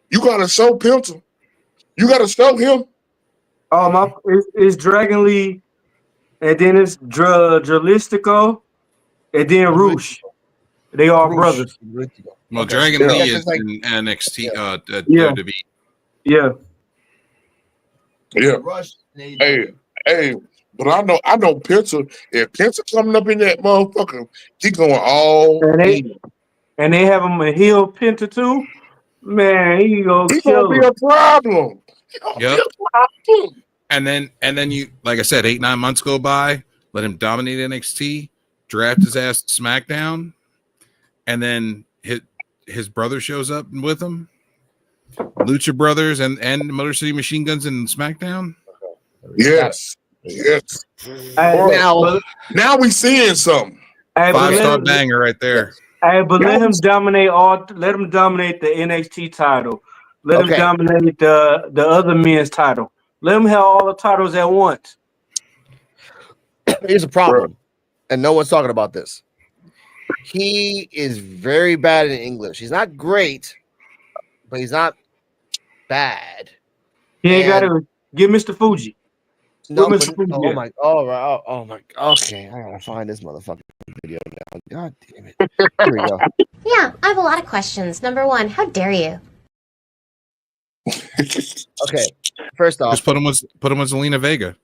you gotta show Penta. You gotta show him. Oh, it's Dragon Lee, and then it's Dralistico, and then Rouge. They are brothers. Well, Dragon Lee is in NXT. WWE. Yeah. Yeah. Hey, but I know Penta. If Penta coming up in that motherfucker, he going all in. And they have him a heel Penta too. Man, he gonna be a problem. Yep. And then you, like I said, 8-9 months go by. Let him dominate NXT. Draft his ass to SmackDown, and then his brother shows up with him. Lucha Brothers and Motor City Machine Guns in SmackDown. Yes. Now we seeing something. 5-star banger right there. Hey, but let him dominate the NXT title. Let him dominate the other men's title. Let him have all the titles at once. Here's a problem, and no one's talking about this. He is very bad in English. He's not great, but he's not bad. He ain't got to give Mr. Fuji. No, but, oh my! Okay, I gotta find this motherfucking video now. God damn it! Here we go. Yeah, I have a lot of questions. Number one, how dare you? Okay, first off, just put him with Zelina Vega.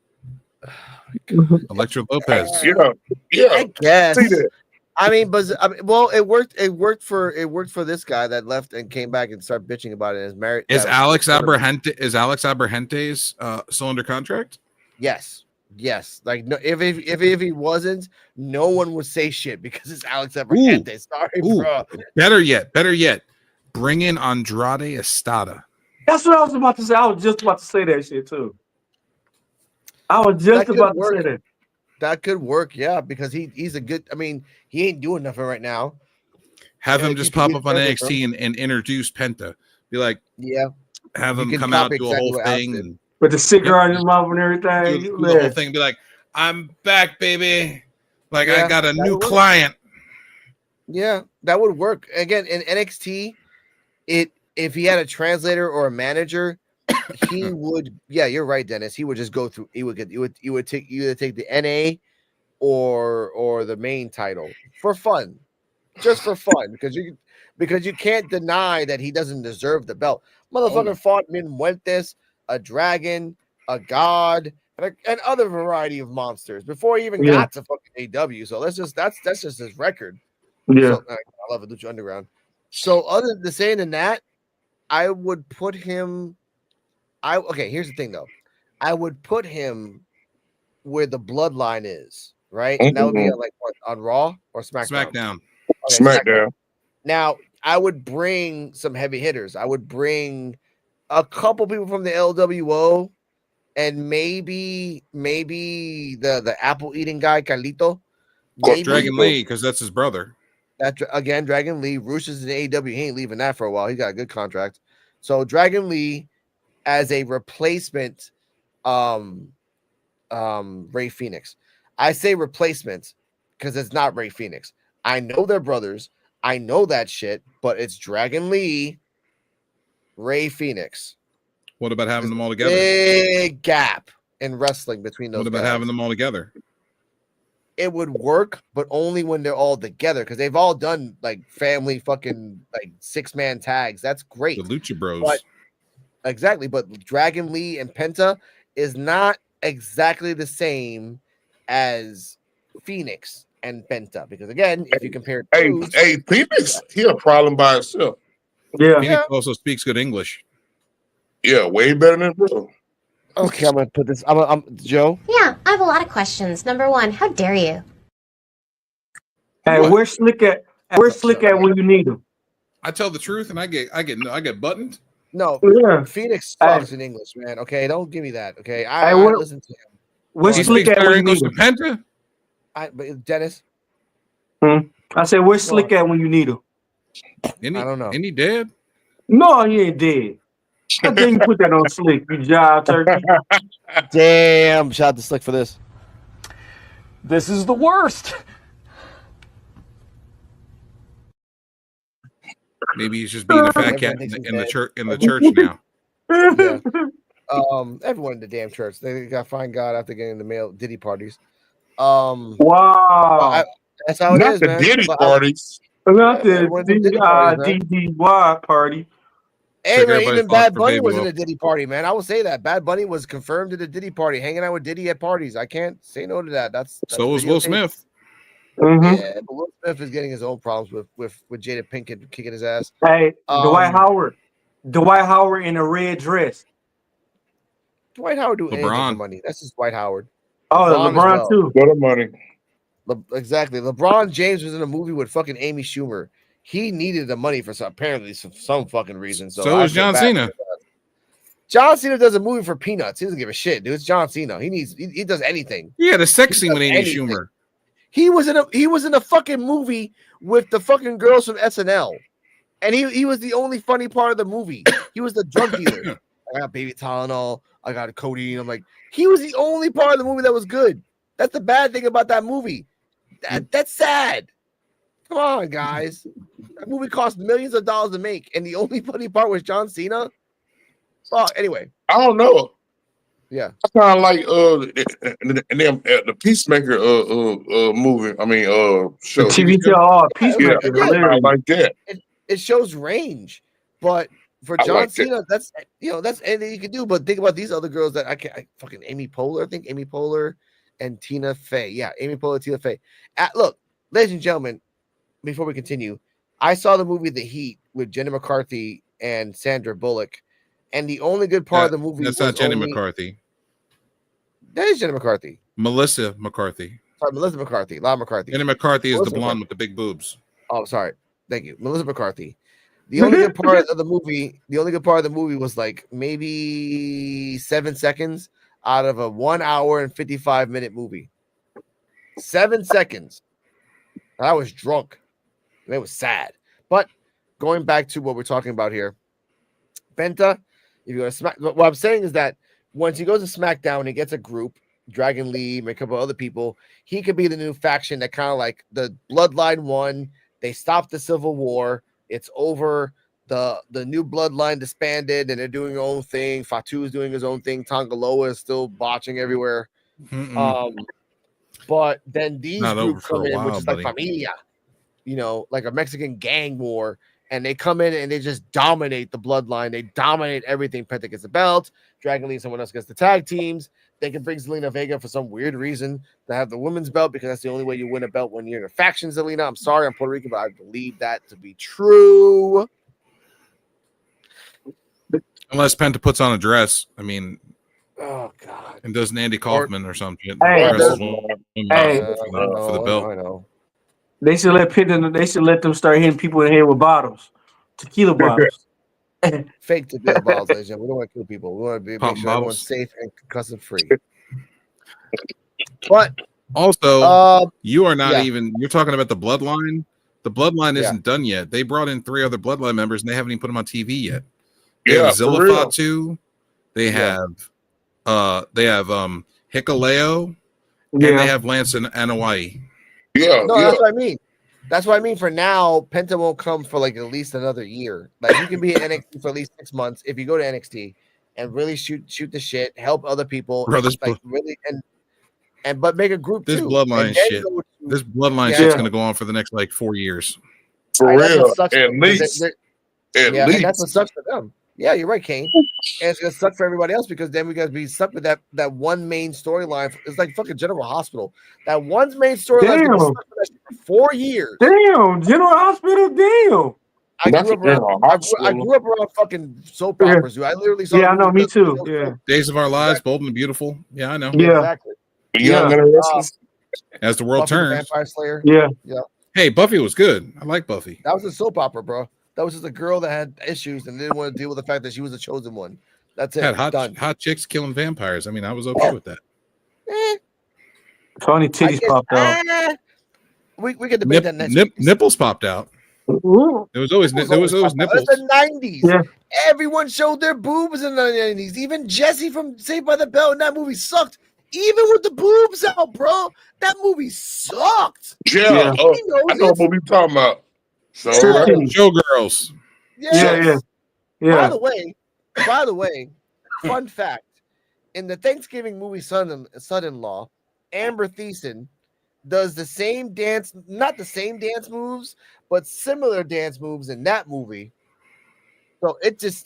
Electra Lopez. I guess. See that. I mean, well, it worked. It worked for this guy that left and came back and started bitching about it. Is married? Is Alex Abrahante's still under contract? Yes. Like no, if he wasn't, no one would say shit because it's Alex Abrahante. Sorry, bro. Better yet, bring in Andrade Estada. That's what I was about to say. I was just about to say that shit too. I was just about to say that. That could work, yeah, because he's a good. I mean, he ain't doing nothing right now. Have him just pop up on NXT and introduce Penta. Be like, have him come out, do a whole thing, with the cigar in his mouth and everything. Do the whole thing. Be like, I'm back, baby. Like I got a new client. Yeah, that would work. Again, in NXT, if he had a translator or a manager, he would. Yeah, you're right, Dennis. He would just go through. He would take either take the NA or the main title for fun, just for fun, because you can't deny that he doesn't deserve the belt. Motherfucker fought Min Muertes, a dragon, a god, and other variety of monsters before he even got to fucking A.W. So that's just his record. Yeah, so, I love it, Lucha Underground. So other than saying than that, I would put him. Here's the thing though, I would put him where the bloodline is, right? And that would be on Raw or SmackDown. Okay, SmackDown. Now I would bring some heavy hitters. I would bring a couple people from the LWO, and maybe the apple eating guy Carlito. Dragon Lee, because that's his brother. That again, Dragon Lee. Roosh is in AEW. He ain't leaving that for a while. He got a good contract. So Dragon Lee as a replacement, Ray Phoenix. I say replacement because it's not Ray Phoenix. I know they're brothers. I know that shit, but it's Dragon Lee, Ray Phoenix. What about having them all together? Big gap in wrestling between those. What about having them all together? It would work, but only when they're all together, because they've all done like family fucking like 6-man tags. That's great. The Lucha Bros. Exactly, but Dragon Lee and Penta is not exactly the same as Phoenix and Penta, because again, if you compare, Phoenix, he a problem by itself. Yeah, Phoenix also speaks good English. Yeah, way better than bro. Okay, I'm gonna put this. I'm Joe. Yeah, I have a lot of questions. Number one, how dare you? Hey, where's Slick at? Where's Slick at when you need him? I tell the truth, and I get buttoned. No, Phoenix talks in English, man. Okay, don't give me that. Okay, I listen to him. Where's Slick at when you need him? Penta? But Dennis. I said, where's Slick at when you need him? I don't know. Ain't he dead? No, he ain't dead. I didn't put that on Slick, you jive turkey. Damn, shout out to Slick for this. This is the worst. Maybe he's just being a fat cat in the church now. Yeah. Everyone in the damn church. They got to find God after getting the male Diddy parties. Wow. That's how it is, the man. Diddy parties. Not the DDY party. Hey, man, even Bad Bunny was in a Diddy party, man. I will say that. Bad Bunny was confirmed at a Diddy party, hanging out with Diddy at parties. I can't say no to that. That's so was Will Smith. Yeah, but Will Smith is getting his own problems with Jada Pinkett kicking his ass. Hey, Dwight Howard in a red dress. Dwight Howard do anything for money. That's just Dwight Howard. Oh, LeBron too. What a money. Exactly. LeBron James was in a movie with fucking Amy Schumer. He needed the money for some fucking reason. So was John Cena. John Cena does a movie for peanuts. He doesn't give a shit, dude. It's John Cena. He does anything. He had a sex scene with Amy Schumer. He was in a fucking movie with the fucking girls from SNL. And he was the only funny part of the movie. He was the drug dealer. I got baby Tylenol. I got codeine. I'm like, he was the only part of the movie that was good. That's the bad thing about that movie. That's sad. Come on, guys. That movie cost millions of dollars to make, and the only funny part was John Cena. Well, anyway. I don't know. Yeah. I kind of like the Peacemaker movie. I mean show. TV show. Peacemaker. Yeah, I like that. It shows range, but for John Cena, that's anything you can do. But think about these other girls that I fucking Amy Poehler. I think Amy Poehler and Tina Fey. Yeah, Amy Poehler and Tina Fey. Look, ladies and gentlemen, before we continue, I saw the movie The Heat with Jenny McCarthy and Sandra Bullock, and the only good part of the movie that's was not Jenny only... McCarthy. That is Jenny McCarthy. Melissa McCarthy. Sorry, Melissa McCarthy. Laura McCarthy. Jenny McCarthy is Melissa the blonde McCarthy. with the big boobs. Oh, sorry. Thank you, Melissa McCarthy. The only good part of the movie, was like maybe 7 seconds out of a 1 hour and 55-minute movie. 7 seconds. And I was drunk. And it was sad. But going back to what we're talking about here, Penta, if you go to Smack, what I'm saying is that once he goes to SmackDown, he gets a group, Dragon Lee, and a couple other people. He could be the new faction that kind of like the Bloodline won. They stopped the Civil War. It's over. The new Bloodline disbanded, and they're doing their own thing. Fatu is doing his own thing. Tongaloa is still botching everywhere. But then these groups come in, which is like Familia, like a Mexican gang war, and they come in and they just dominate the Bloodline. They dominate everything. Penta gets the belt. Dragon Lee and someone else gets the tag teams. They can bring Zelina Vega for some weird reason to have the women's belt because that's the only way you win a belt when you're in a faction, Zelina. I'm sorry, I'm Puerto Rican, but I believe that to be true. Unless Penta puts on a dress. I mean, oh god, and does an Andy Kaufman or something. Hey, for the belt. I know. They should let Penta. They should let them start hitting people in the head with bottles, tequila bottles. Fake tequila bottles, ladies and gentlemen. We don't want to kill people. We want to make sure everyone's safe and concussive free. But also, you are not even. You're talking about the Bloodline. The Bloodline isn't done yet. They brought in 3 other Bloodline members, and they haven't even put them on TV yet. They have Zilla Fatu. They have Hikuleo, and they have Lance and Anoa'i. Yeah, that's what I mean. That's what I mean. For now, Penta won't come for like at least another year. Like you can be at NXT for at least 6 months if you go to NXT and really shoot the shit, help other people, but make a group this too. Bloodline shit. This Bloodline shit's gonna go on for the next like 4 years. For real, at least. And that's what sucks for them. Yeah, you're right, Kane. And it's gonna suck for everybody else because then we gotta be stuck with that one main storyline. It's like fucking General Hospital. That one's main storyline for 4 years. Damn, General Hospital. Damn. I grew up around fucking soap operas. I literally saw. Yeah, I know. Me too. Yeah. Days of Our Lives, Bold and Beautiful. Yeah, I know. Yeah. Exactly. As the world Buffy turns. the Vampire Slayer. Yeah. Hey, Buffy was good. I like Buffy. That was a soap opera, bro. That was just a girl that had issues and didn't want to deal with the fact that she was the chosen one. That's it. Had hot chicks killing vampires. I mean, I was okay with that. Funny titties popped out. We can debate that next week. Nipples popped out. There was always nipples. It's the 90s. Yeah. Everyone showed their boobs in the 90s. Even Jesse from Saved by the Bell in that movie sucked. Even with the boobs out, bro. That movie sucked. Yeah. I know what movie you're talking about. Showgirls. Yeah. By the way, fun fact: in the Thanksgiving movie Son-in-Law, Amber Thiessen does the same dance, not the same dance moves, but similar dance moves in that movie. So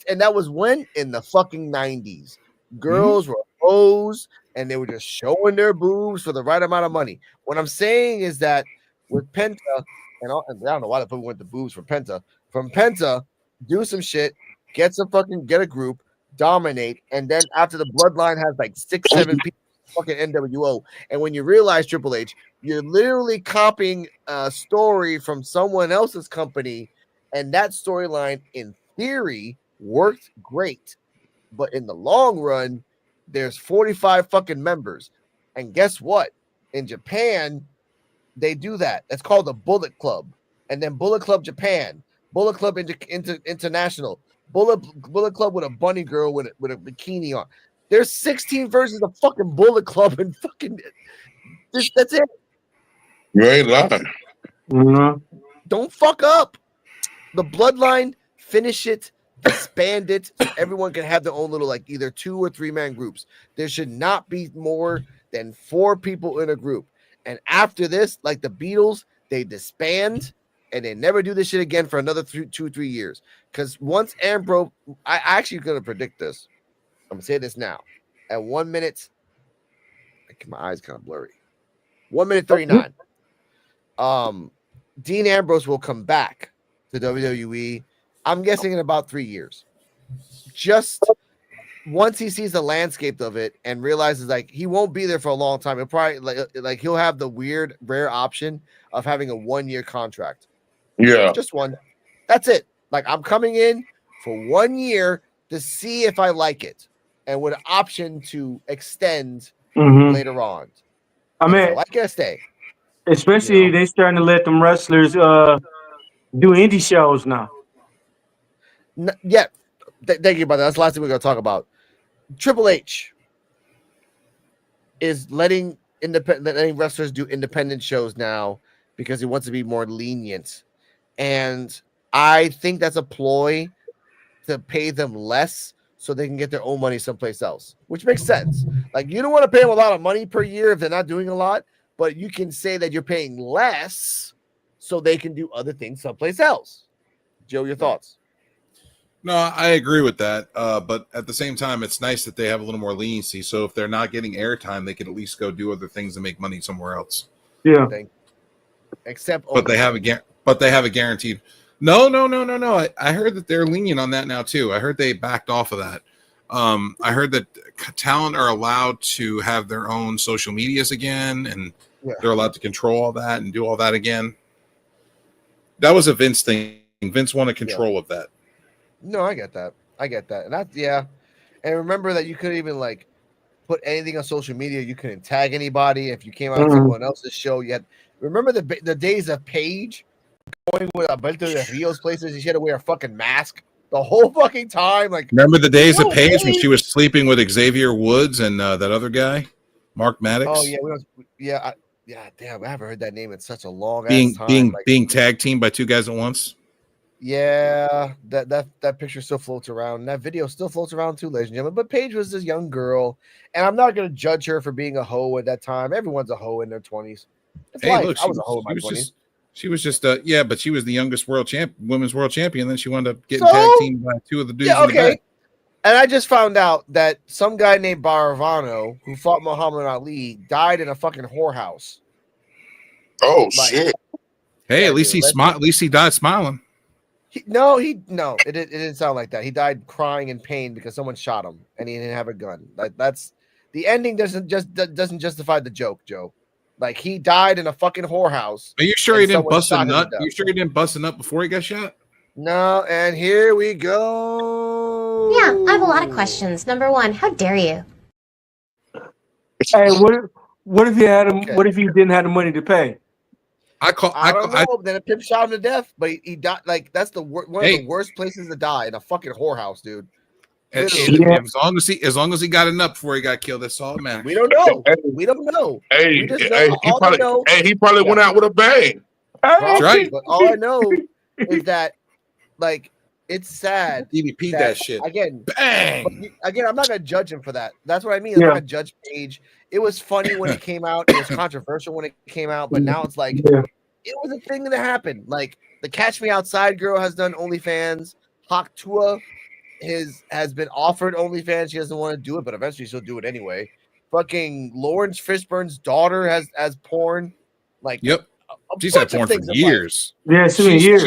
and that was when in the fucking 90s. Girls were hoes and they were just showing their boobs for the right amount of money. What I'm saying is that with Penta, and I don't know why the fuck went the boobs from Penta. From Penta, do some shit, get a group, dominate, and then after the Bloodline has like 6-7 people, fucking NWO, and when you realize Triple H, you're literally copying a story from someone else's company, and that storyline in theory worked great, but in the long run, there's 45 fucking members, and guess what? In Japan, they do that. That's called the Bullet Club. And then Bullet Club Japan, Bullet Club International, Bullet Club with a bunny girl with a bikini on. There's 16 versions of fucking Bullet Club and fucking that's it. You ain't lying. Mm-hmm. Don't fuck up. The Bloodline, finish it, disband it, so everyone can have their own little like either 2 or 3 man groups. There should not be more than 4 people in a group. And after this, like the Beatles, they disband and they never do this shit again for another 2-3 years. Because once Ambrose, I actually gonna predict this. I'm gonna say this now. At 1 minute, I My eyes kind of blurry. 1 minute 39. Dean Ambrose will come back to WWE. I'm guessing in about 3 years. Just once he sees the landscape of it and realizes like he won't be there for a long time, he'll probably like he'll have the weird, rare option of having a 1-year contract. Yeah, just one. That's it. Like I'm coming in for 1 year to see if I like it, and with an option to extend later on. I mean, if I like it, I stay. Especially they starting to let them wrestlers do indie shows now. Yeah. Thank you, brother. That's the last thing we're going to talk about. Triple H is letting wrestlers do independent shows now because he wants to be more lenient. And I think that's a ploy to pay them less so they can get their own money someplace else, which makes sense. Like you don't want to pay them a lot of money per year if they're not doing a lot, but you can say that you're paying less so they can do other things someplace else. Joe, your thoughts? No, I agree with that. But at the same time, it's nice that they have a little more leniency. So if they're not getting airtime, they can at least go do other things and make money somewhere else. Yeah. Except, but they have a guaranteed. No. I heard that they're lenient on that now too. I heard they backed off of that. I heard that talent are allowed to have their own social medias again, and they're allowed to control all that and do all that again. That was a Vince thing. Vince wanted control of that. No, I get that. And that's And remember that you couldn't even like put anything on social media. You couldn't tag anybody. If you came out on someone else's show, you had remember the days of Paige going with Alberto Del Rio's places. She had to wear a fucking mask the whole fucking time. Like remember the days of Paige when she was sleeping with Xavier Woods and that other guy, Mark Maddox. Oh yeah, damn, I haven't heard that name in such a long ass time. Being tag teamed by two guys at once. Yeah, that picture still floats around. That video still floats around too, ladies and gentlemen. But Paige was this young girl, and I'm not gonna judge her for being a hoe at that time. Everyone's a hoe in their 20s. Look, I was a hoe in my 20s. She was just but she was the youngest women's world champion. Then she wound up getting tag teamed by two of the dudes. In the back. And I just found out that some guy named Baravano, who fought Muhammad Ali, died in a fucking whorehouse. Oh shit! Hey, at least he smiled. At least he died smiling. It didn't sound like that. He died crying in pain because someone shot him and he didn't have a gun. That's the ending. Doesn't justify the joke, Joe. Like he died in a fucking whorehouse. Are you sure he didn't bust a nut? Are you sure he didn't bust a nut before he got shot? No. And here we go. Yeah, I have a lot of questions. Number one, how dare you? Hey, what if you had him? What if you didn't have the money to pay? I don't know. Then a pimp shot him to death, but he died. Like that's one of the worst places to die, in a fucking whorehouse, dude. As long as he got enough before he got killed, that's all that matters. We don't know. We don't know. He probably went out with a bang. That's right. But all I know is that, like, it's sad. DDP that shit again. Bang. Again, I'm not gonna judge him for that. That's what I mean. I'm not gonna judge Paige. It was funny when it came out. It was controversial when it came out, but now it's like it was a thing that happened. Like the Catch Me Outside girl has done OnlyFans. Hak Tua has been offered OnlyFans. She doesn't want to do it, but eventually she'll do it anyway. Fucking Lawrence Fishburne's daughter has porn. Like she's had porn for years. Yeah, years.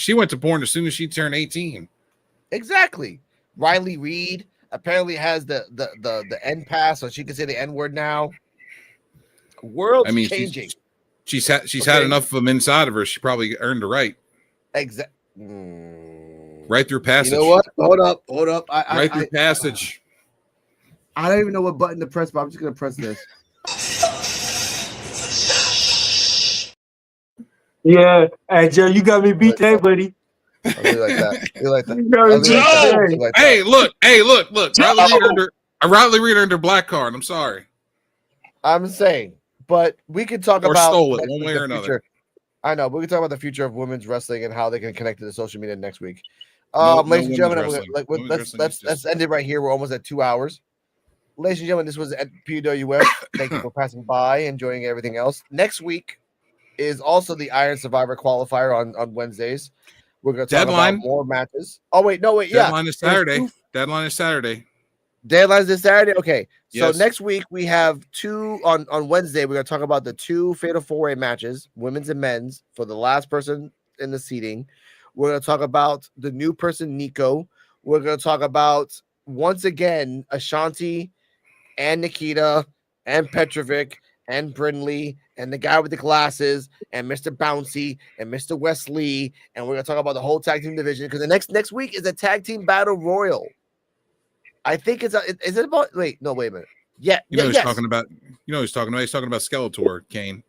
She went to porn as soon as she turned 18. Exactly. Riley Reid apparently has the N pass, so she can say the N word now. World's changing. She's had enough of them inside of her. She probably earned the right. Exactly. Right through passage. You know what? Hold up. Right through passage. I don't even know what button to press, but I'm just gonna press this. Yeah, hey Joe, you got me beat there, buddy. I really like that. You like that? Hey, look. Riley Reid earned her black card. I'm sorry. I'm saying, but we could talk or about stole it one way or another. I know, but we can talk about the future of women's wrestling and how they can connect to the social media next week. Ladies and gentlemen, let's end it right here. We're almost at 2 hours. Ladies and gentlemen, this was at P.U.W. Thank you for passing by, enjoying everything else. Next week is also the Iron Survivor qualifier on Wednesdays. We're going to talk about more matches. Oh, wait. Deadline is Saturday. Deadline's this Saturday. Okay, so Yes. next week we have two on Wednesday. We're gonna talk about the two Fatal 4-Way matches, women's and men's, for the last person in the seating. We're gonna talk about the new person, Nico. We're gonna talk about once again Ashanti and Nikita and Petrovic and Brindley and the guy with the glasses and Mr. Bouncy and Mr. Wesley, and we're gonna talk about the whole tag team division because the next week is a tag team battle royal. I think is it about? Wait a minute. Yeah, You know yes. he's talking about. You know he's talking about. He's talking about Skeletor, Kane.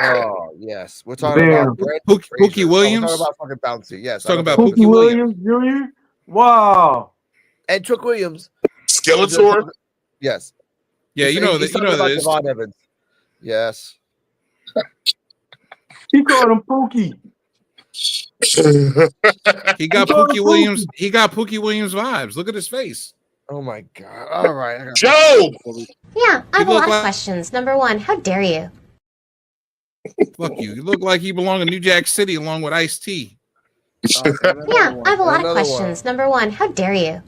Oh yes, we're talking about Pookie Williams. We're talking about fucking Bouncy. Yes, Talking about Pookie Williams Jr. Wow. And Trick Williams. Skeletor. Yes. Yeah, you know that. You know that is. Devon Evans. Yes. He called him Pookie. He got Pookie Williams. He got Pookie Williams vibes. Look at his face. Oh my god! All right, Joe. Yeah, I have a lot like- of questions. Number one, how dare you? Fuck you. You look like you belong in New Jack City along with Ice-T. Yeah, I have a lot of questions. Number one, how dare you?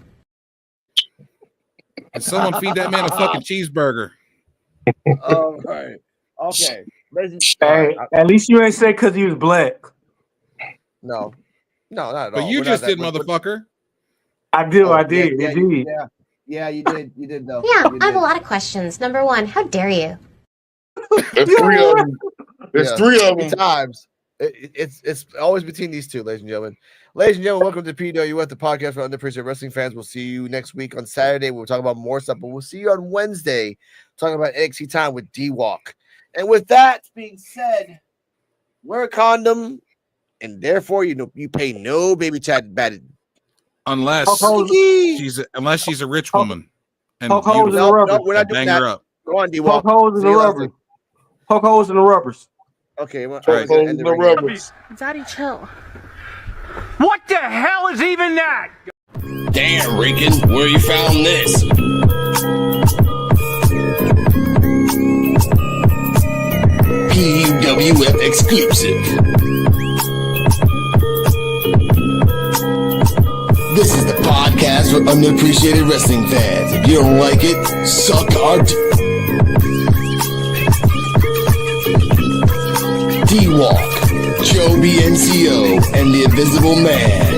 And someone feed that man a fucking cheeseburger. All right. Okay. Hey, at least you ain't say because he was black. No, not at But all. you We're just not did, that- motherfucker. I did. Oh, I did. Yeah, Indeed. yeah, you did. You did though. Yeah, You I have a did. lot of questions. Number one, how dare you? There's three of them. There's three of them. Times. It's always between these two, ladies and gentlemen. Ladies and gentlemen, welcome to P.U.W, the podcast for underappreciated wrestling fans. We'll see you next week on Saturday. We'll talk about more stuff, but we'll see you on Wednesday talking about NXT time with D-Walk. And with that being said, wear a condom, and therefore you pay no baby chat bad. Unless she's a rich woman. And Poke holes in the No, rubber. we're not doing bang that. her up. Go on, D-Walk. Poke holes in the rubber. Poke holes in the rubbers. Okay, well, Poke holes in the rubbers. Daddy, chill. What the hell is even that? Damn, Rican, where you found this? P.U.W exclusive. This is the podcast for unappreciated wrestling fans. If you don't like it, suck our D-Walk, Joe BNCO, and the Invisible Man.